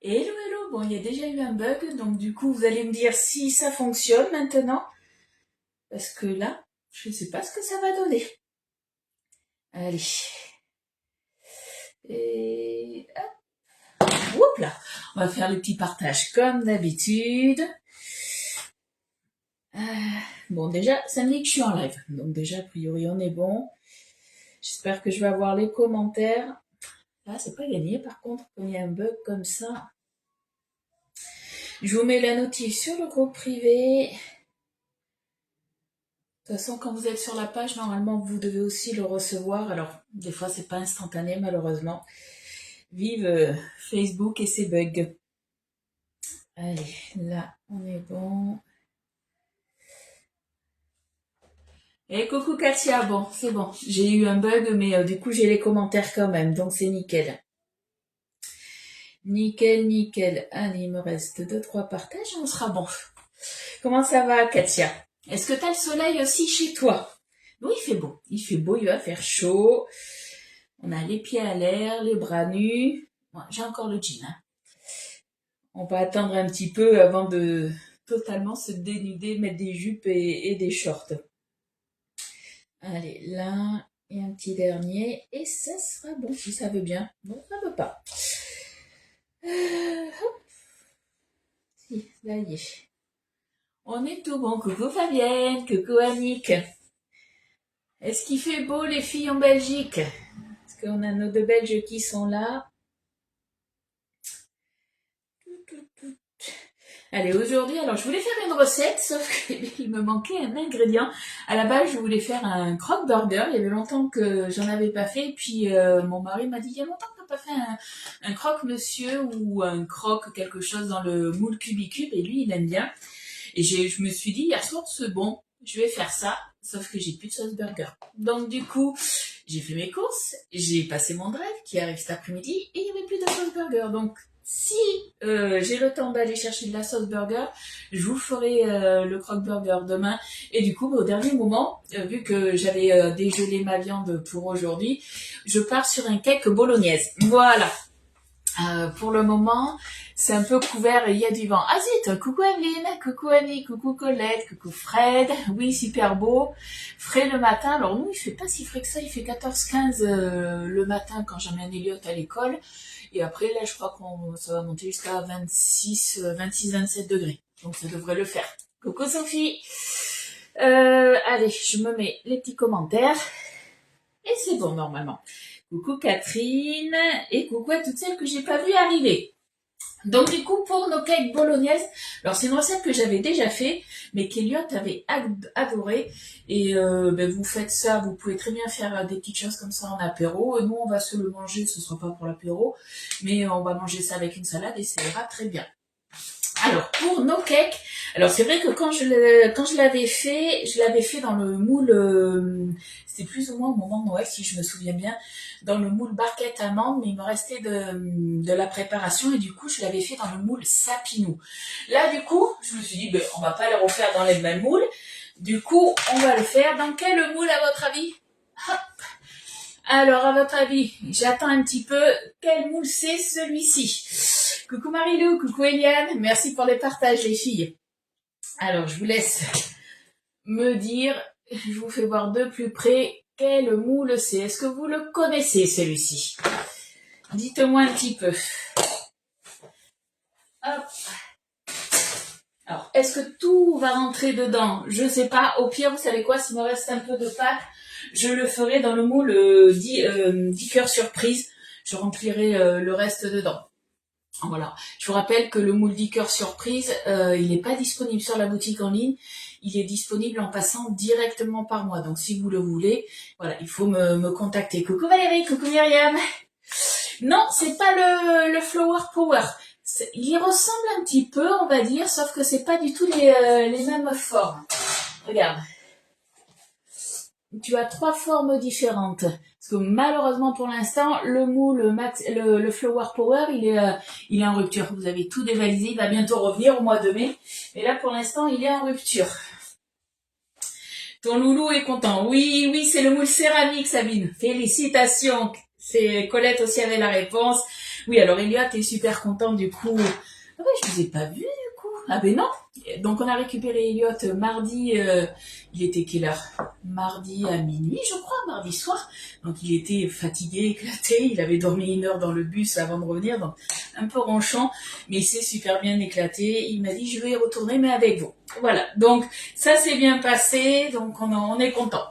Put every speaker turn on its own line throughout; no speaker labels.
Hello, hello, bon, il y a déjà eu un bug, donc du coup, vous allez me dire si ça fonctionne maintenant, parce que là, je ne sais pas ce que ça va donner. Allez. Et hop, oups là, on va faire le petit partage comme d'habitude. Bon, déjà, ça me dit que je suis en live, donc déjà, a priori, on est bon. J'espère que je vais avoir les commentaires. Là, c'est pas gagné, par contre, quand il y a un bug comme ça. Je vous mets la notif sur le groupe privé. De toute façon, quand vous êtes sur la page, normalement, vous devez aussi le recevoir. Alors, des fois, c'est pas instantané, malheureusement. Vive Facebook et ses bugs. Allez, là, on est bon. Et coucou Katia, bon, c'est bon. J'ai eu un bug, mais du coup, j'ai les commentaires quand même, donc c'est nickel. Nickel, nickel. Allez, il me reste 2-3 partages, on sera bon. Comment ça va, Katia? Est-ce que t'as le soleil aussi chez toi? Oui, il fait beau, il va faire chaud. On a les pieds à l'air, les bras nus. Bon, j'ai encore le jean. Hein. On va attendre un petit peu avant de totalement se dénuder, mettre des jupes et des shorts. Allez, là, et un petit dernier. Et ça sera bon si ça veut bien. Bon, ça veut pas. Hop. Si, là y est. On est tout bon. Coucou Fabienne, coucou Annick. Est-ce qu'il fait beau les filles en Belgique? Parce qu'on a nos deux Belges qui sont là. Allez, aujourd'hui, alors je voulais faire une recette, sauf qu'il me manquait un ingrédient. À la base, je voulais faire un croque-burger. Il y avait longtemps que j'en avais pas fait. Puis mon mari m'a dit, il y a longtemps que t'as pas fait un croque-monsieur ou un croque quelque chose dans le moule cubicube. Et lui, il aime bien. Et je me suis dit, hier soir, c'est bon, je vais faire ça. Sauf que j'ai plus de sauce burger. Donc du coup, j'ai fait mes courses, j'ai passé mon drive qui arrive cet après-midi et il n'y avait plus de sauce burger. Donc si j'ai le temps d'aller chercher de la sauce burger, je vous ferai le croque burger demain. Et du coup, au dernier moment, vu que j'avais dégelé ma viande pour aujourd'hui, je pars sur un cake bolognaise. Voilà. Pour le moment, c'est un peu couvert et il y a du vent. Ah zut, coucou Evelyne, coucou Annie, coucou Colette, coucou Fred. Oui, super beau. Frais le matin. Alors nous, il fait pas si frais que ça. Il fait 14-15 le matin quand j'emmène Elliot à l'école. Et après, là, je crois qu'on ça va monter jusqu'à 26-27 degrés. Donc ça devrait le faire. Coucou Sophie. Allez, je me mets les petits commentaires. Et c'est bon normalement. Coucou Catherine et coucou à toutes celles que j'ai pas vues arriver. Donc du coup pour nos cakes bolognaises, alors c'est une recette que j'avais déjà fait, mais qu'Eliott avait adoré. Et vous faites ça, vous pouvez très bien faire des petites choses comme ça en apéro. Et nous on va se le manger, ce sera pas pour l'apéro, mais on va manger ça avec une salade et ça ira très bien. Alors pour nos cakes, alors c'est vrai que quand je l'avais fait, je l'avais fait dans le moule, c'était plus ou moins au moment de Noël si je me souviens bien, dans le moule barquette amande, mais il me restait de la préparation et du coup je l'avais fait dans le moule sapinou. Là du coup, je me suis dit on va pas le refaire dans les mêmes moules, du coup on va le faire dans quel moule à votre avis? Hop. Alors, à votre avis, j'attends un petit peu. Quel moule c'est celui-ci? Coucou Marilou, coucou Eliane. Merci pour les partages, les filles. Alors, je vous laisse me dire. Je vous fais voir de plus près quel moule c'est. Est-ce que vous le connaissez, celui-ci? Dites-moi un petit peu. Hop. Alors, est-ce que tout va rentrer dedans? Je sais pas. Au pire, vous savez quoi? S'il me reste un peu de pâte, je le ferai dans le moule 10 cœurs surprise. Je remplirai le reste dedans. Voilà. Je vous rappelle que le moule 10 cœurs surprise, il n'est pas disponible sur la boutique en ligne. Il est disponible en passant directement par moi. Donc, si vous le voulez, voilà, il faut me contacter. Coucou Valérie, coucou Myriam. Non, c'est pas le Flower Power. Il y ressemble un petit peu, on va dire, sauf que c'est pas du tout les mêmes formes. Regarde. Tu as 3 formes différentes. Parce que malheureusement pour l'instant, le moule le Flower Power, il est en rupture. Vous avez tout dévalisé, il va bientôt revenir au mois de mai. Mais là pour l'instant, il est en rupture. Ton loulou est content. Oui, oui, c'est le moule céramique, Sabine. Félicitations. C'est Colette aussi avait la réponse. Oui, alors Elliot est super content du coup. Ah ouais, je vous ai pas vu du coup. Ah ben non. Donc on a récupéré Elliot mardi. Il était quelle heure? Mardi à minuit, je crois, mardi soir. Donc il était fatigué, éclaté. Il avait dormi 1 heure dans le bus avant de revenir, donc un peu ronchon, mais il s'est super bien éclaté. Il m'a dit je vais y retourner, mais avec vous. Voilà. Donc ça s'est bien passé. Donc on est content.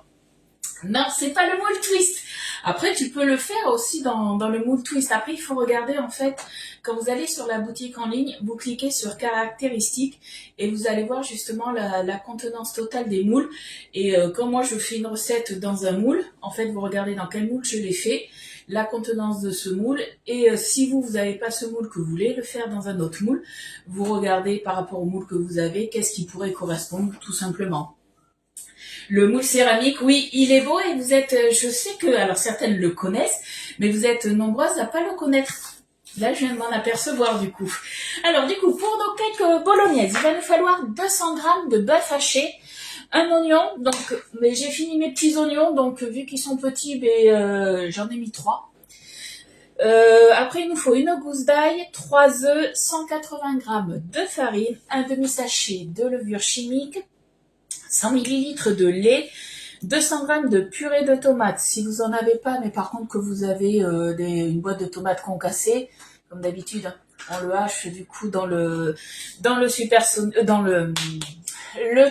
Non, c'est pas le moule twist. Après, tu peux le faire aussi dans le moule twist. Après, il faut regarder, en fait, quand vous allez sur la boutique en ligne, vous cliquez sur caractéristiques et vous allez voir justement la contenance totale des moules. Et quand moi, je fais une recette dans un moule, en fait, vous regardez dans quel moule je l'ai fait, la contenance de ce moule. Et si vous n'avez pas ce moule que vous voulez le faire dans un autre moule, vous regardez par rapport au moule que vous avez, qu'est-ce qui pourrait correspondre, tout simplement. Le moule céramique, oui, il est beau et vous êtes, je sais que, alors certaines le connaissent, mais vous êtes nombreuses à pas le connaître. Là, je viens de m'en apercevoir du coup. Alors du coup, pour nos cakes bolognaises, il va nous falloir 200 grammes de bœuf haché, un oignon, donc, mais j'ai fini mes petits oignons, donc vu qu'ils sont petits, j'en ai mis 3. Après, il nous faut une gousse d'ail, 3 œufs, 180 grammes de farine, un demi-sachet de levure chimique, 100 ml de lait, 200 g de purée de tomates. Si vous en avez pas, mais par contre que vous avez une boîte de tomates concassées, comme d'habitude, hein, on le hache du coup dans le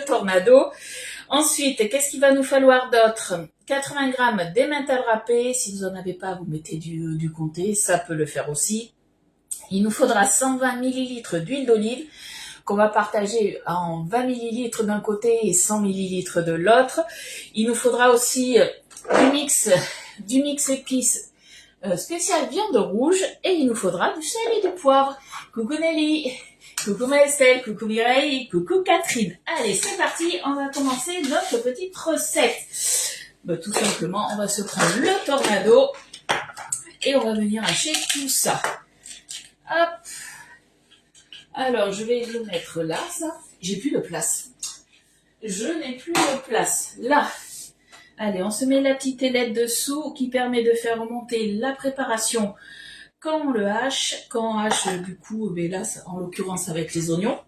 tornado. Ensuite, qu'est-ce qu'il va nous falloir d'autre? 80 g d'emmental râpé. Si vous en avez pas, vous mettez du comté, ça peut le faire aussi. Il nous faudra 120 ml d'huile d'olive, qu'on va partager en 20 ml d'un côté et 100 ml de l'autre. Il nous faudra aussi du mix épices spécial viande rouge, et il nous faudra du sel et du poivre. Coucou Nelly, coucou Maëstelle, coucou Mireille, coucou Catherine. Allez, c'est parti, on va commencer notre petite recette. Tout simplement, on va se prendre le tornado et on va venir hacher tout ça. Hop. Alors, je vais le mettre là, ça. J'ai plus de place. Je n'ai plus de place. Là. Allez, on se met la petite ailette dessous qui permet de faire remonter la préparation quand on le hache. Quand on hache, du coup, là, en l'occurrence avec les oignons,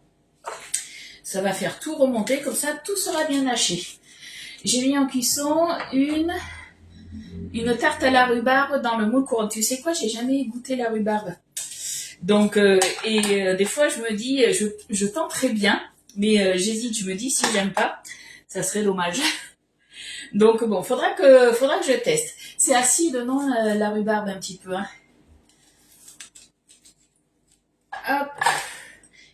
ça va faire tout remonter. Comme ça, tout sera bien haché. J'ai mis en cuisson une tarte à la rhubarbe dans le moule courant. Tu sais quoi, j'ai jamais goûté la rhubarbe. Donc, des fois, je me dis, je tenterais bien, mais j'hésite, je me dis, si j'aime pas, ça serait dommage. Donc, bon, faudra que je teste. C'est acide, non, la rhubarbe, un petit peu, hein. Hop.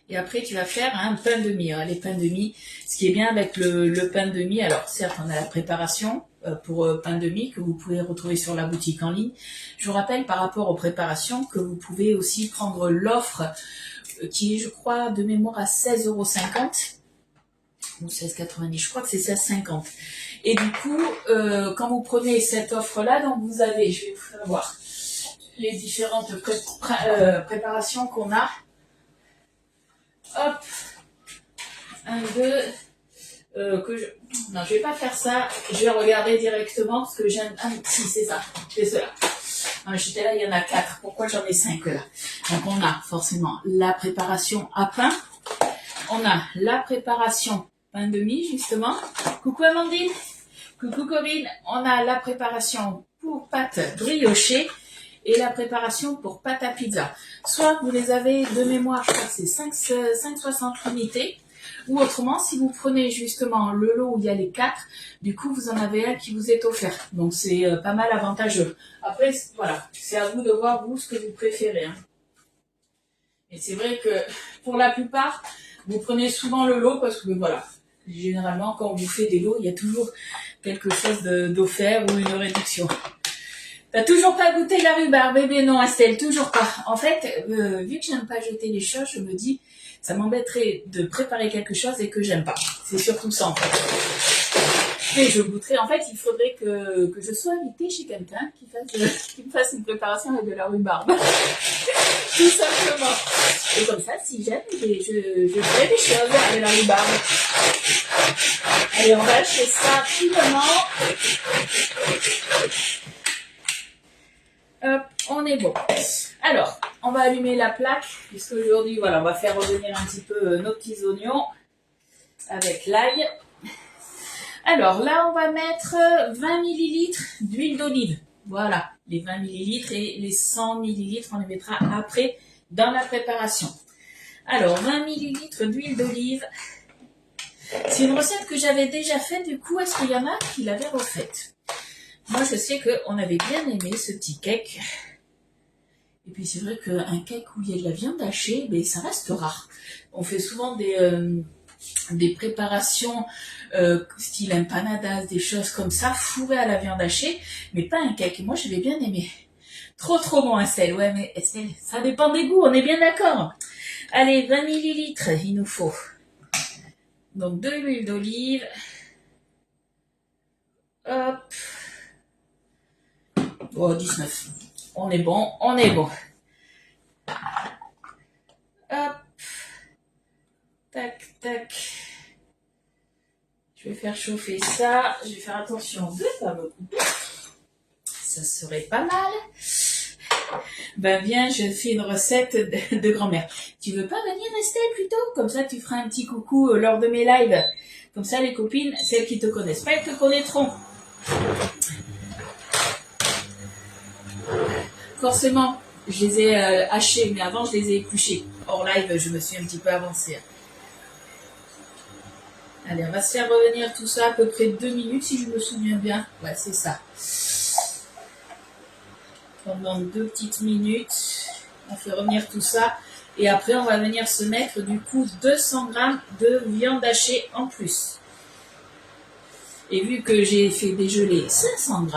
Et après, tu vas faire un pain de mie. Hein. Les pains de mie, ce qui est bien avec le pain de mie, alors certes, on a la préparation pour pain de mie que vous pouvez retrouver sur la boutique en ligne. Je vous rappelle par rapport aux préparations que vous pouvez aussi prendre l'offre qui est, je crois, de mémoire à 16,50 € ou 16,90 €. Je crois que c'est 16,50 €. Et du coup, quand vous prenez cette offre-là, donc vous avez, je vais vous faire voir les différentes préparations qu'on a. Hop, 1, 2, non, je vais pas faire ça, je vais regarder directement parce que j'aime, si c'est ça, c'est cela. J'étais là, il y en a 4, pourquoi j'en ai 5 là? Donc on a forcément la préparation à pain, on a la préparation pain de mie justement, coucou Amandine, coucou Corinne, on a la préparation pour pâte briochée, et la préparation pour pâte à pizza. Soit vous les avez de mémoire, je crois que c'est 5,60 unités, ou autrement, si vous prenez justement le lot où il y a les 4, du coup vous en avez un qui vous est offert. Donc c'est pas mal avantageux. Après, voilà, c'est à vous de voir vous ce que vous préférez. Hein. Et c'est vrai que pour la plupart, vous prenez souvent le lot parce que voilà, généralement quand on vous fait des lots, il y a toujours quelque chose d'offert ou une réduction. T'as toujours pas goûté la rhubarbe? Bébé, non, Estelle, toujours pas. En fait, vu que j'aime pas jeter les choses, je me dis, ça m'embêterait de préparer quelque chose et que j'aime pas. C'est surtout ça, en fait. Et je goûterai. En fait, il faudrait que je sois invitée chez quelqu'un qui me fasse une préparation avec de la rhubarbe. Tout simplement. Et comme ça, si j'aime, je ferai des choses avec la rhubarbe. Allez, on va acheter ça finement. Hop, on est bon. Alors, on va allumer la plaque, puisque aujourd'hui, voilà, on va faire revenir un petit peu nos petits oignons avec l'ail. Alors là, on va mettre 20 ml d'huile d'olive. Voilà, les 20 ml et les 100 ml, on les mettra après dans la préparation. Alors, 20 ml d'huile d'olive. C'est une recette que j'avais déjà faite, du coup, est-ce qu'il y en a qui l'avaient refaite? Moi, je sais qu'on avait bien aimé ce petit cake. Et puis, c'est vrai qu'un cake où il y a de la viande hachée, ben, ça reste rare. On fait souvent des préparations style empanadas, des choses comme ça, fourrées à la viande hachée, mais pas un cake. Moi, j'avais bien aimé. Trop bon, Estelle. Ouais, mais Estelle, ça dépend des goûts, on est bien d'accord. Allez, 20 ml, il nous faut. Donc, de l'huile d'olive. Hop. Oh, 19. On est bon, on est bon. Hop. Tac, tac. Je vais faire chauffer ça. Je vais faire attention de ne pas me couper. Ça serait pas mal. Ben viens, je fais une recette de grand-mère. Tu veux pas venir, Estelle, plutôt? Comme ça, tu feras un petit coucou lors de mes lives. Comme ça, les copines, celles qui te connaissent pas, elles te connaîtront. Forcément, je les ai hachées, mais avant, je les ai épluchées. Hors live, je me suis un petit peu avancée. Allez, on va se faire revenir tout ça à peu près 2 minutes, si je me souviens bien. Ouais, c'est ça. Pendant 2 petites minutes, on fait revenir tout ça. Et après, on va venir se mettre, du coup, 200 g de viande hachée en plus. Et vu que j'ai fait dégeler 500 g,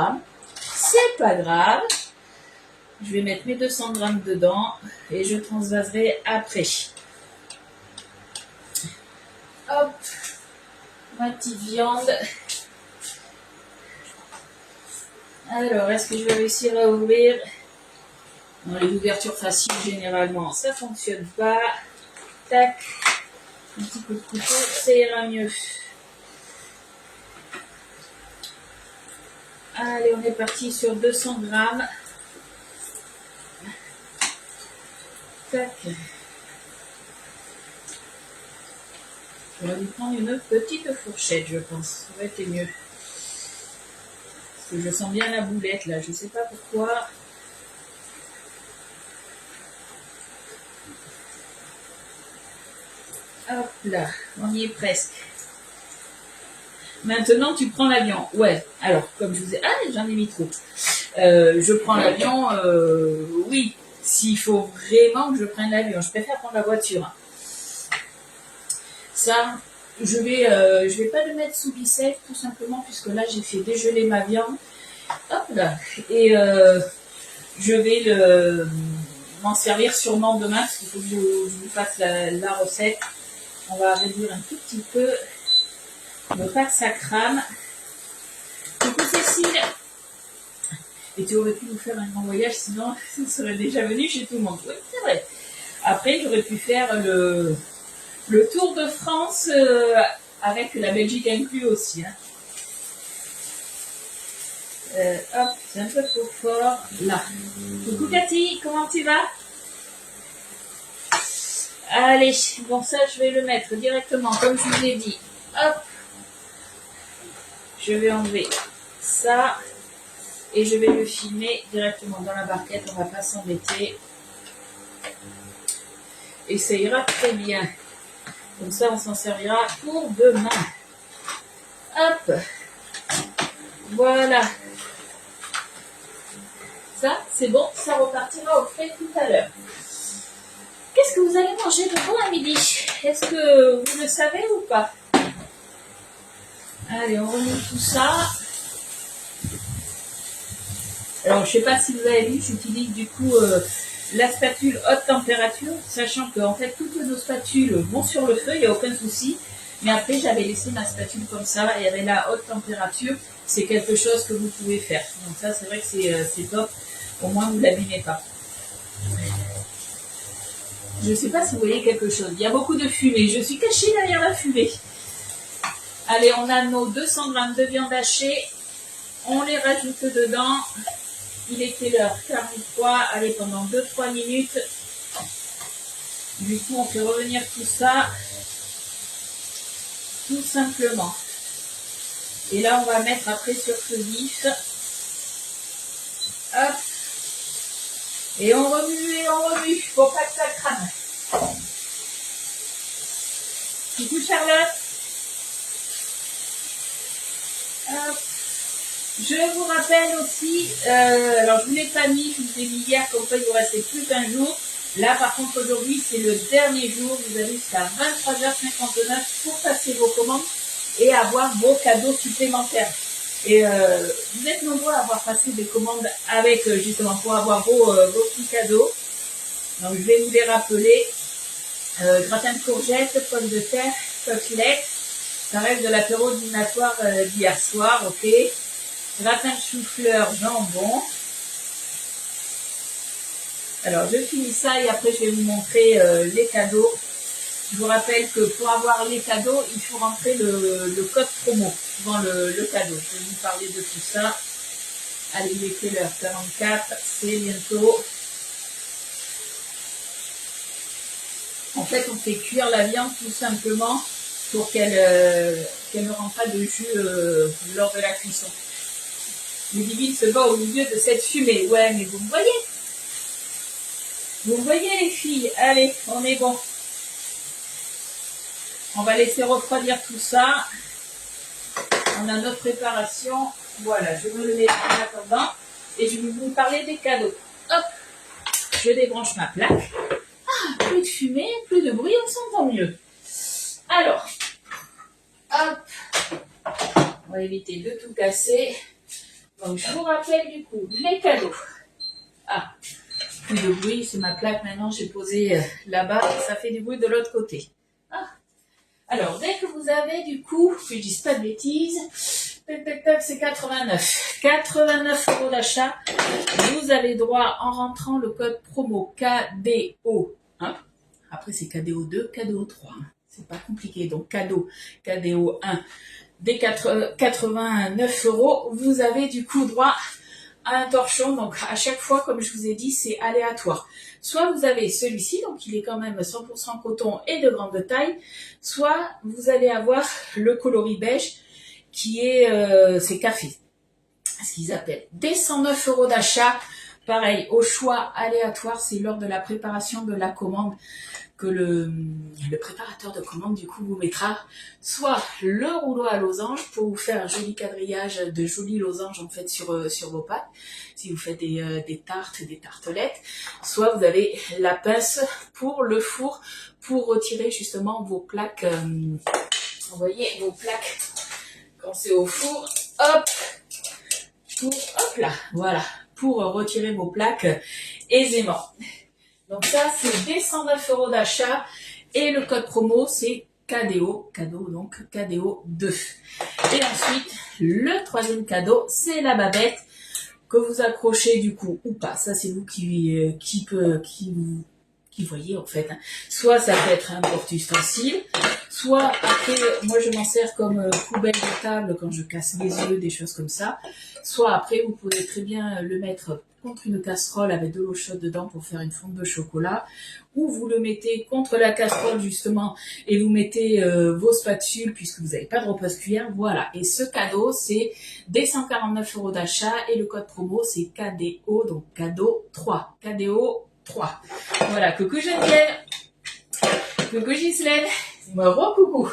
c'est pas grave. Je vais mettre mes 200 g dedans et je transvaserai après. Hop, ma petite viande. Alors, est-ce que je vais réussir à ouvrir? Dans les ouvertures faciles, généralement, ça fonctionne pas. Tac, un petit coup de couteau, ça ira mieux. Allez, on est parti sur 200 g. Tac. J'aurais dû prendre une petite fourchette, je pense. Ça aurait été mieux. Parce que je sens bien la boulette, là. Je sais pas pourquoi. Hop là, on y est presque. Maintenant, tu prends l'avion. Ouais, alors, comme je vous ai... Ah, j'en ai mis trop. Je prends l'avion, oui, s'il faut vraiment que je prenne l'avion. Je préfère prendre la voiture. Ça, je vais pas le mettre sous glycette, tout simplement, puisque là, j'ai fait dégeler ma viande. Hop là. Et je vais m'en servir sûrement demain, parce qu'il faut que je vous fasse la recette. On va réduire un tout petit peu. Ne pas que ça crame. Coucou Cécile. Et tu aurais pu nous faire un grand voyage, sinon ça serait déjà venu chez tout le monde. Oui, c'est vrai. Après, j'aurais pu faire le tour de France avec la Belgique inclus aussi. Hein. Hop, c'est un peu trop fort. Là. Coucou Cathy, comment tu vas? Allez, bon ça je vais le mettre directement, comme je vous l'ai dit. Hop. Je vais enlever ça. Et je vais le filmer directement dans la barquette, on ne va pas s'embêter. Et ça ira très bien. Comme ça, on s'en servira pour demain. Hop. Voilà. Ça, c'est bon, ça repartira au frais tout à l'heure. Qu'est-ce que vous allez manger de bon à midi? Est-ce que vous le savez ou pas? Allez, on remet tout ça. Alors, je ne sais pas si vous avez vu, j'utilise du coup la spatule haute température, sachant que en fait, toutes nos spatules vont sur le feu, il n'y a aucun souci. Mais après, j'avais laissé ma spatule comme ça, et avec la haute température, c'est quelque chose que vous pouvez faire. Donc ça, c'est vrai que c'est top. Au moins, vous ne l'abîmez pas. Je ne sais pas si vous voyez quelque chose. Il y a beaucoup de fumée. Je suis cachée derrière la fumée. Allez, on a nos 200 g de viande hachée. On les rajoute dedans. il est quelle heure? 43. Allez, pendant 2-3 minutes. Du coup, on fait revenir tout ça. Tout simplement. Et là, on va mettre après sur feu vif. Hop. Et on remue, pour pas que ça crame. Coucou Charlotte. Hop. Je vous rappelle aussi, alors je vous l'ai pas mis, je vous l'ai mis hier, comme quoi il vous restait plus qu'un jour. Là par contre aujourd'hui c'est le dernier jour, vous avez jusqu'à 23h59 pour passer vos commandes et avoir vos cadeaux supplémentaires. Et vous êtes nombreux à avoir passé des commandes avec justement pour avoir vos petits cadeaux. Donc je vais vous les rappeler. Gratin de courgettes, pommes de terre, côtelettes. Ça reste de l'apéro dînatoire d'hier soir, ok. Gratin de chou-fleur, jambon. Alors je finis ça et après je vais vous montrer les cadeaux. Je vous rappelle que pour avoir les cadeaux, il faut rentrer le code promo dans le cadeau. Je vais vous parler de tout ça. Allez, il est quelle heure? 44, c'est bientôt. En fait, on fait cuire la viande tout simplement pour qu'elle ne rende pas de jus lors de la cuisson. Le divine se bat au milieu de cette fumée. Ouais, mais vous me voyez? Vous me voyez les filles? Allez, on est bon. On va laisser refroidir tout ça. On a notre préparation. Voilà, je me le mets en attendant. Et je vais vous parler des cadeaux. Hop, je débranche ma plaque. Ah, plus de fumée, plus de bruit, on s'entend mieux. Alors, hop, on va éviter de tout casser. Donc, je vous rappelle du coup les cadeaux. Ah, plus de bruit, c'est ma plaque maintenant, j'ai posé là-bas, ça fait du bruit de l'autre côté. Ah. Alors, dès que vous avez du coup, que je dise pas de bêtises, c'est 89. 89 € d'achat. Vous avez droit en rentrant le code promo KDO. Hein? Après, c'est KDO2, KDO3. C'est pas compliqué. Donc, cadeau, KDO1, des 89 €. Vous avez du coup droit à un torchon. Donc, à chaque fois, comme je vous ai dit, c'est aléatoire. Soit vous avez celui-ci, donc il est quand même 100% coton et de grande taille. Soit vous allez avoir le coloris beige qui est, c'est café. Ce qu'ils appellent des 109 € d'achat. Pareil, au choix aléatoire, c'est lors de la préparation de la commande que le préparateur de commande du coup vous mettra soit le rouleau à losanges pour vous faire un joli quadrillage de jolis losanges en fait sur vos pâtes, si vous faites des tartes, des tartelettes, soit vous avez la pince pour le four pour retirer justement vos plaques, vous voyez vos plaques quand c'est au four, hop, hop là, voilà, pour retirer vos plaques aisément. Donc ça, c'est des 109 € d'achat et le code promo, c'est KDO, cadeau donc KDO2. Et ensuite, le troisième cadeau, c'est la babette que vous accrochez du coup ou pas. Ça, c'est vous qui voyez en fait. Soit ça peut être un porte-ustensile, soit après, moi je m'en sers comme poubelle de table quand je casse les œufs, des choses comme ça. Soit après, vous pouvez très bien le mettre contre une casserole avec de l'eau chaude dedans pour faire une fonte de chocolat, ou vous le mettez contre la casserole justement et vous mettez vos spatules puisque vous n'avez pas de repose-cuillère, voilà. Et ce cadeau, c'est des 149 € d'achat et le code promo, c'est KDO, donc cadeau 3, KDO 3. Voilà, coucou Geneviève, coucou Ghislaine, coucou.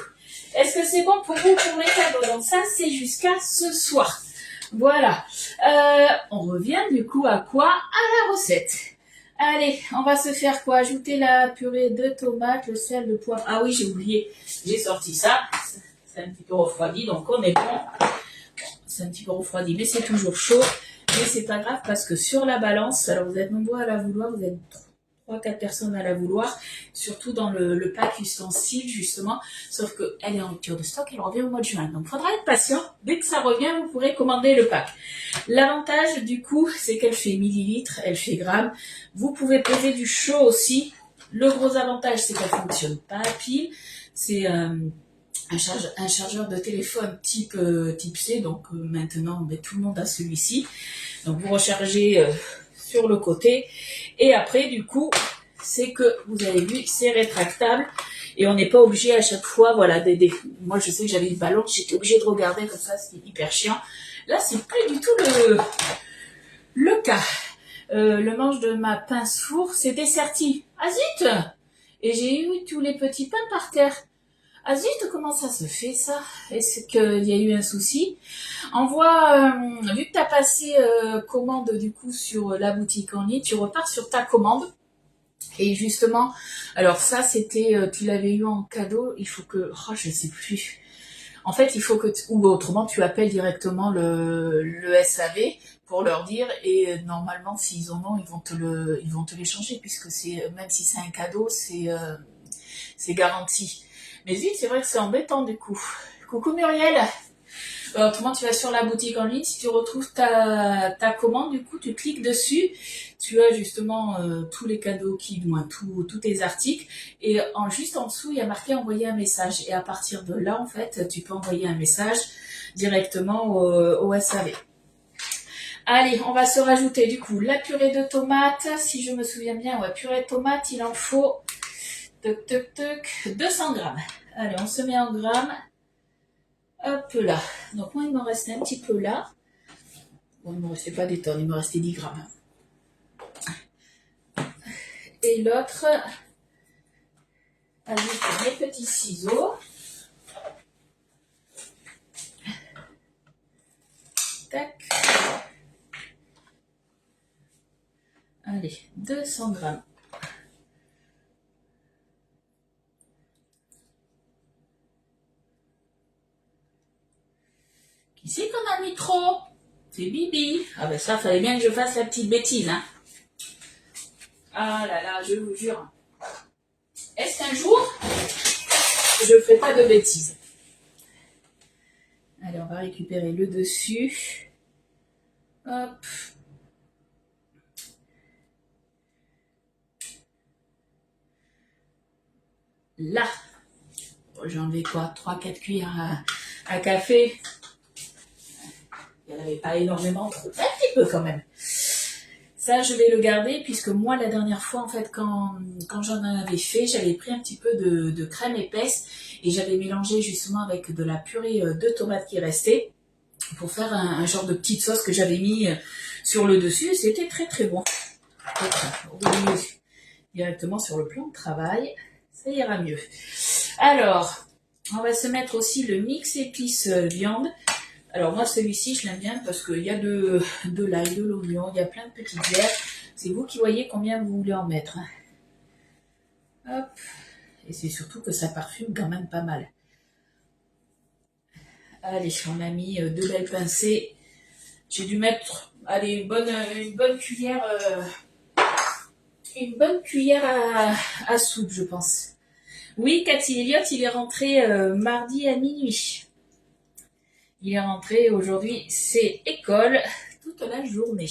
Est-ce que c'est bon pour vous pour les cadeaux? Donc ça, c'est jusqu'à ce soir. Voilà, on revient du coup à quoi? À la recette. Allez, on va se faire quoi? Ajouter la purée de tomates, le sel, le poivre. Ah oui, j'ai oublié, j'ai sorti ça. C'est un petit peu refroidi, donc on est bon. C'est un petit peu refroidi, mais c'est toujours chaud. Mais c'est pas grave parce que sur la balance, alors vous êtes nombreux à la vouloir, vous êtes 3-4 personnes à la vouloir, surtout dans le pack ustensile justement, sauf qu'elle est en rupture de stock, elle revient au mois de juin. Donc il faudra être patient, dès que ça revient, vous pourrez commander le pack. L'avantage du coup, c'est qu'elle fait millilitres, elle fait grammes, vous pouvez poser du chaud aussi. Le gros avantage, c'est qu'elle fonctionne pas à pile, c'est un chargeur de téléphone type C, donc maintenant tout le monde a celui-ci. Donc vous rechargez sur le côté et après du coup c'est que vous avez vu c'est rétractable et on n'est pas obligé à chaque fois voilà moi je sais que j'avais une balance, j'étais obligée de regarder comme ça, c'était hyper chiant. Là c'est plus du tout le cas. Le manche de ma pince four s'est desserti. Ah zut! Et j'ai eu tous les petits pains par terre. Ah zut, comment ça se fait ça? Est-ce qu'il y a eu un souci? Vu que tu as passé commande du coup sur la boutique en ligne, tu repars sur ta commande. Et justement, alors ça c'était, tu l'avais eu en cadeau, il faut que, oh je sais plus. En fait, il faut que, ou autrement tu appelles directement le SAV pour leur dire et normalement s'ils en ont, ils vont te l'échanger puisque c'est, même si c'est un cadeau, c'est garanti. Mais vite, c'est vrai que c'est embêtant du coup. Coucou Muriel. Autrement, tu vas sur la boutique en ligne, si tu retrouves ta commande, du coup, tu cliques dessus, tu as justement tous les cadeaux tous tes articles, et juste en dessous, il y a marqué envoyer un message. Et à partir de là, en fait, tu peux envoyer un message directement au SAV. Allez, on va se rajouter du coup la purée de tomates, si je me souviens bien, ouais, purée de tomates, il en faut 200 grammes. Allez, on se met en grammes. Hop là. Donc moi, il m'en restait un petit peu là. Bon, il ne me restait pas des tonnes, il me restait 10 grammes. Et l'autre, avec mes petits ciseaux. Tac. Allez, 200 grammes. Qui c'est qu'on a mis trop? C'est Bibi. Ah ben ça, fallait bien que je fasse la petite bêtise, hein. Ah là là, je vous jure. Est-ce qu'un jour, je ne ferai pas de bêtises? Allez, on va récupérer le dessus. Hop. Là. J'ai enlevé quoi? 3-4 cuillères à café. Il n'y en avait pas énormément, trop. Un petit peu quand même. Ça, je vais le garder puisque moi, la dernière fois, en fait, quand j'en avais fait, j'avais pris un petit peu de crème épaisse et j'avais mélangé justement avec de la purée de tomates qui restait pour faire un genre de petite sauce que j'avais mis sur le dessus. C'était très très bon. Directement sur le plan de travail, ça ira mieux. Alors, on va se mettre aussi le mix épices viande. Alors moi celui-ci je l'aime bien parce qu'il y a de l'ail, de l'oignon, il y a plein de petites herbes. C'est vous qui voyez combien vous voulez en mettre. Hop. Et c'est surtout que ça parfume quand même pas mal. Allez, on a mis 2 belles pincées. J'ai dû mettre allez, une bonne cuillère à soupe, je pense. Oui, Cathy Elliott, il est rentré mardi à minuit. Il est rentré aujourd'hui, c'est école toute la journée.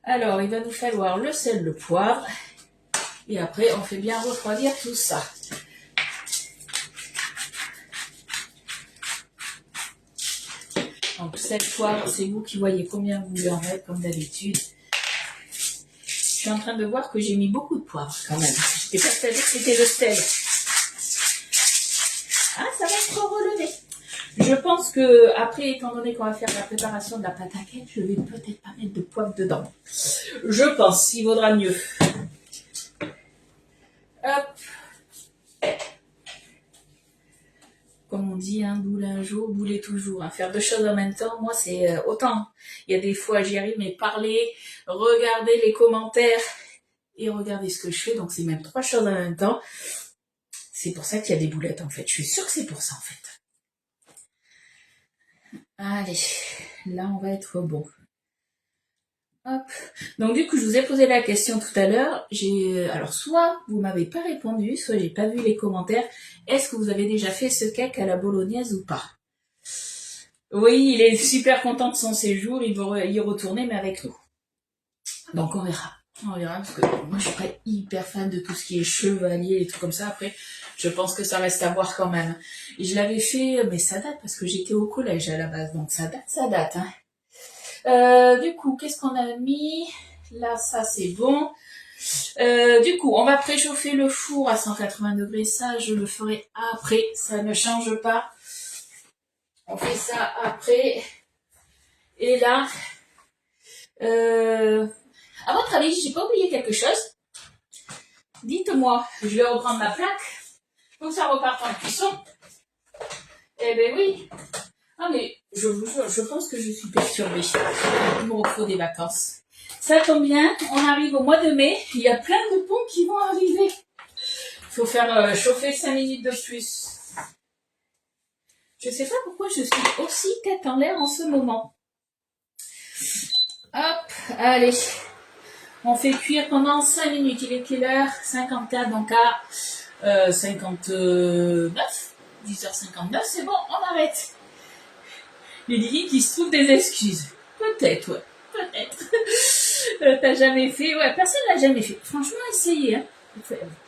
Alors, il va nous falloir le sel, le poivre. Et après, on fait bien refroidir tout ça. Donc, sel, poivre, c'est vous qui voyez combien vous voulez en mettre, comme d'habitude. Je suis en train de voir que j'ai mis beaucoup de poivre, quand même. J'étais persuadée que c'était le sel. Ah, ça va être relevé. Je pense que, après, étant donné qu'on va faire la préparation de la pâte à quête, je vais peut-être pas mettre de poivre dedans. Je pense, il vaudra mieux. Hop. Comme on dit, hein, bouler un jour, bouler toujours. Hein. Faire deux choses en même temps, moi, c'est autant. Il y a des fois, j'y arrive, mais parler, regarder les commentaires et regarder ce que je fais. Donc, c'est même 3 choses en même temps. C'est pour ça qu'il y a des boulettes, en fait. Je suis sûre que c'est pour ça, en fait. Allez, là, on va être bon. Hop. Donc du coup, je vous ai posé la question tout à l'heure. Alors soit vous m'avez pas répondu, soit j'ai pas vu les commentaires. Est-ce que vous avez déjà fait ce cake à la bolognaise ou pas? Oui, il est super content de son séjour. Il veut y retourner, mais avec nous. Donc on verra. On verra, parce que moi, je suis pas hyper fan de tout ce qui est chevalier et tout comme ça. Après, je pense que ça reste à voir quand même. Et je l'avais fait, mais ça date, parce que j'étais au collège à la base, donc ça date, hein. Du coup, qu'est-ce qu'on a mis? Là, ça, c'est bon. Du coup, on va préchauffer le four à 180 degrés. Ça, je le ferai après. Ça ne change pas. On fait ça après. Et là, à votre avis, j'ai pas oublié quelque chose? Dites-moi, je vais reprendre ma plaque. Faut que ça reparte en cuisson. Eh ben oui. Ah mais, je vous jure, je pense que je suis perturbée. Il me refaut des vacances. Ça tombe bien, on arrive au mois de mai. Il y a plein de ponts qui vont arriver. Il faut faire chauffer 5 minutes de plus. Je sais pas pourquoi je suis aussi tête en l'air en ce moment. Hop, allez. On fait cuire pendant 5 minutes. Il est quelle heure? 54, donc à 59. 10h59, c'est bon, on arrête. Les Lily qui se trouvent des excuses. Peut-être, ouais. Peut-être. T'as jamais fait? Ouais, personne l'a jamais fait. Franchement, essayez. Hein.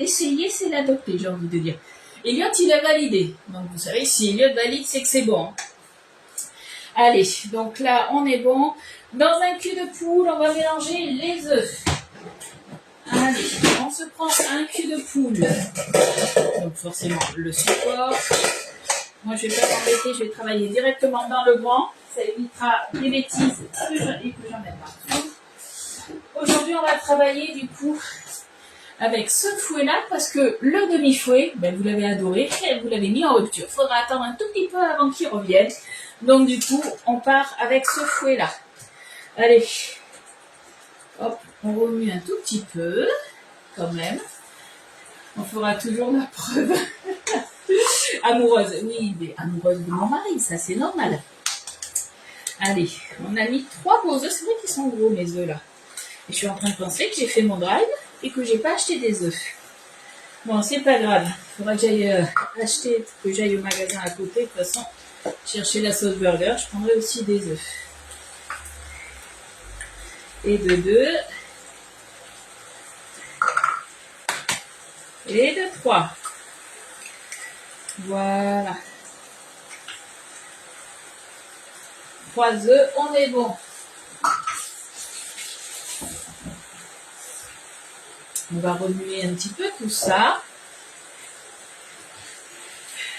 Essayer, c'est l'adopter, j'ai envie de dire. Elliot, il a validé. Donc, vous savez, si Elliot valide, c'est que c'est bon. Allez, donc là, on est bon. Dans un cul de poule, on va mélanger les œufs. Allez, on se prend un cul de poule. Donc, forcément, le support. Moi, je vais pas m'embêter, je vais travailler directement dans le grand. Ça évitera des bêtises et que j'en ai partout. Aujourd'hui, on va travailler du coup avec ce fouet-là parce que le demi-fouet, ben, vous l'avez adoré et vous l'avez mis en rupture. Il faudra attendre un tout petit peu avant qu'il revienne. Donc du coup, on part avec ce fouet-là. Allez, hop, on remue un tout petit peu, quand même. On fera toujours la preuve. Amoureuse, oui, mais amoureuse de mon mari, ça c'est normal. Allez, on a mis 3 gros œufs, c'est vrai qu'ils sont gros mes œufs là. Et je suis en train de penser que j'ai fait mon drive et que j'ai pas acheté des œufs. Bon, c'est pas grave, il faudra que j'aille acheter, que j'aille au magasin à côté. De toute façon, chercher la sauce burger, je prendrai aussi des œufs. Et de 2. Et de 3. Voilà. 3 œufs, on est bon. On va remuer un petit peu tout ça.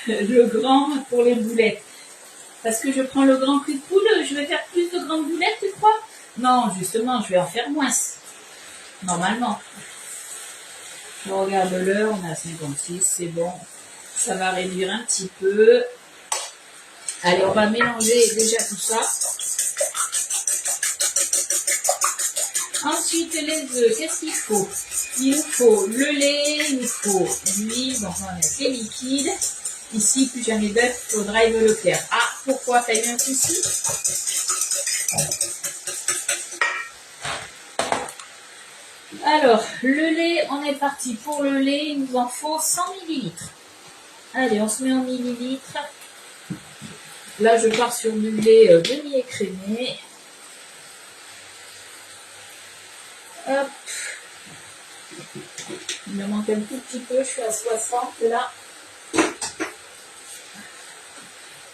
Le grand pour les boulettes. Parce que je prends le grand cul de poule, je vais faire plus de grandes boulettes, tu crois? Non, justement, je vais en faire moins. Normalement. Je regarde l'heure, on est à 56, c'est bon. Ça va réduire un petit peu. Allez, on va mélanger déjà tout ça. Ensuite, les œufs, qu'est-ce qu'il faut? Il nous faut le lait, il nous faut l'huile, donc on a fait liquide. Ici, plus jamais d'œufs, il faudra le clair. Ah, pourquoi? T'as eu un souci? Alors, le lait, on est parti pour le lait, il nous en faut 100 ml. Allez, on se met en millilitres. Là, je pars sur du lait demi-écrémé. Hop. Il me manque un tout petit peu, je suis à 60 là.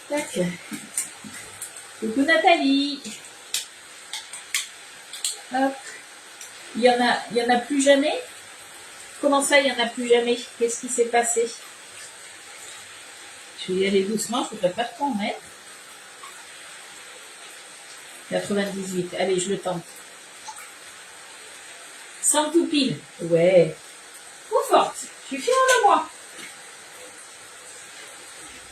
Tac. Coucou Nathalie. Hop. Il y en a plus jamais? Comment ça, il y en a plus jamais? Qu'est-ce qui s'est passé? Je vais y aller doucement, je ne voudrais pas trop en mettre. 98, allez, je le tente. 100 tout pile. Ouais. Trop forte. Je suis fière de moi.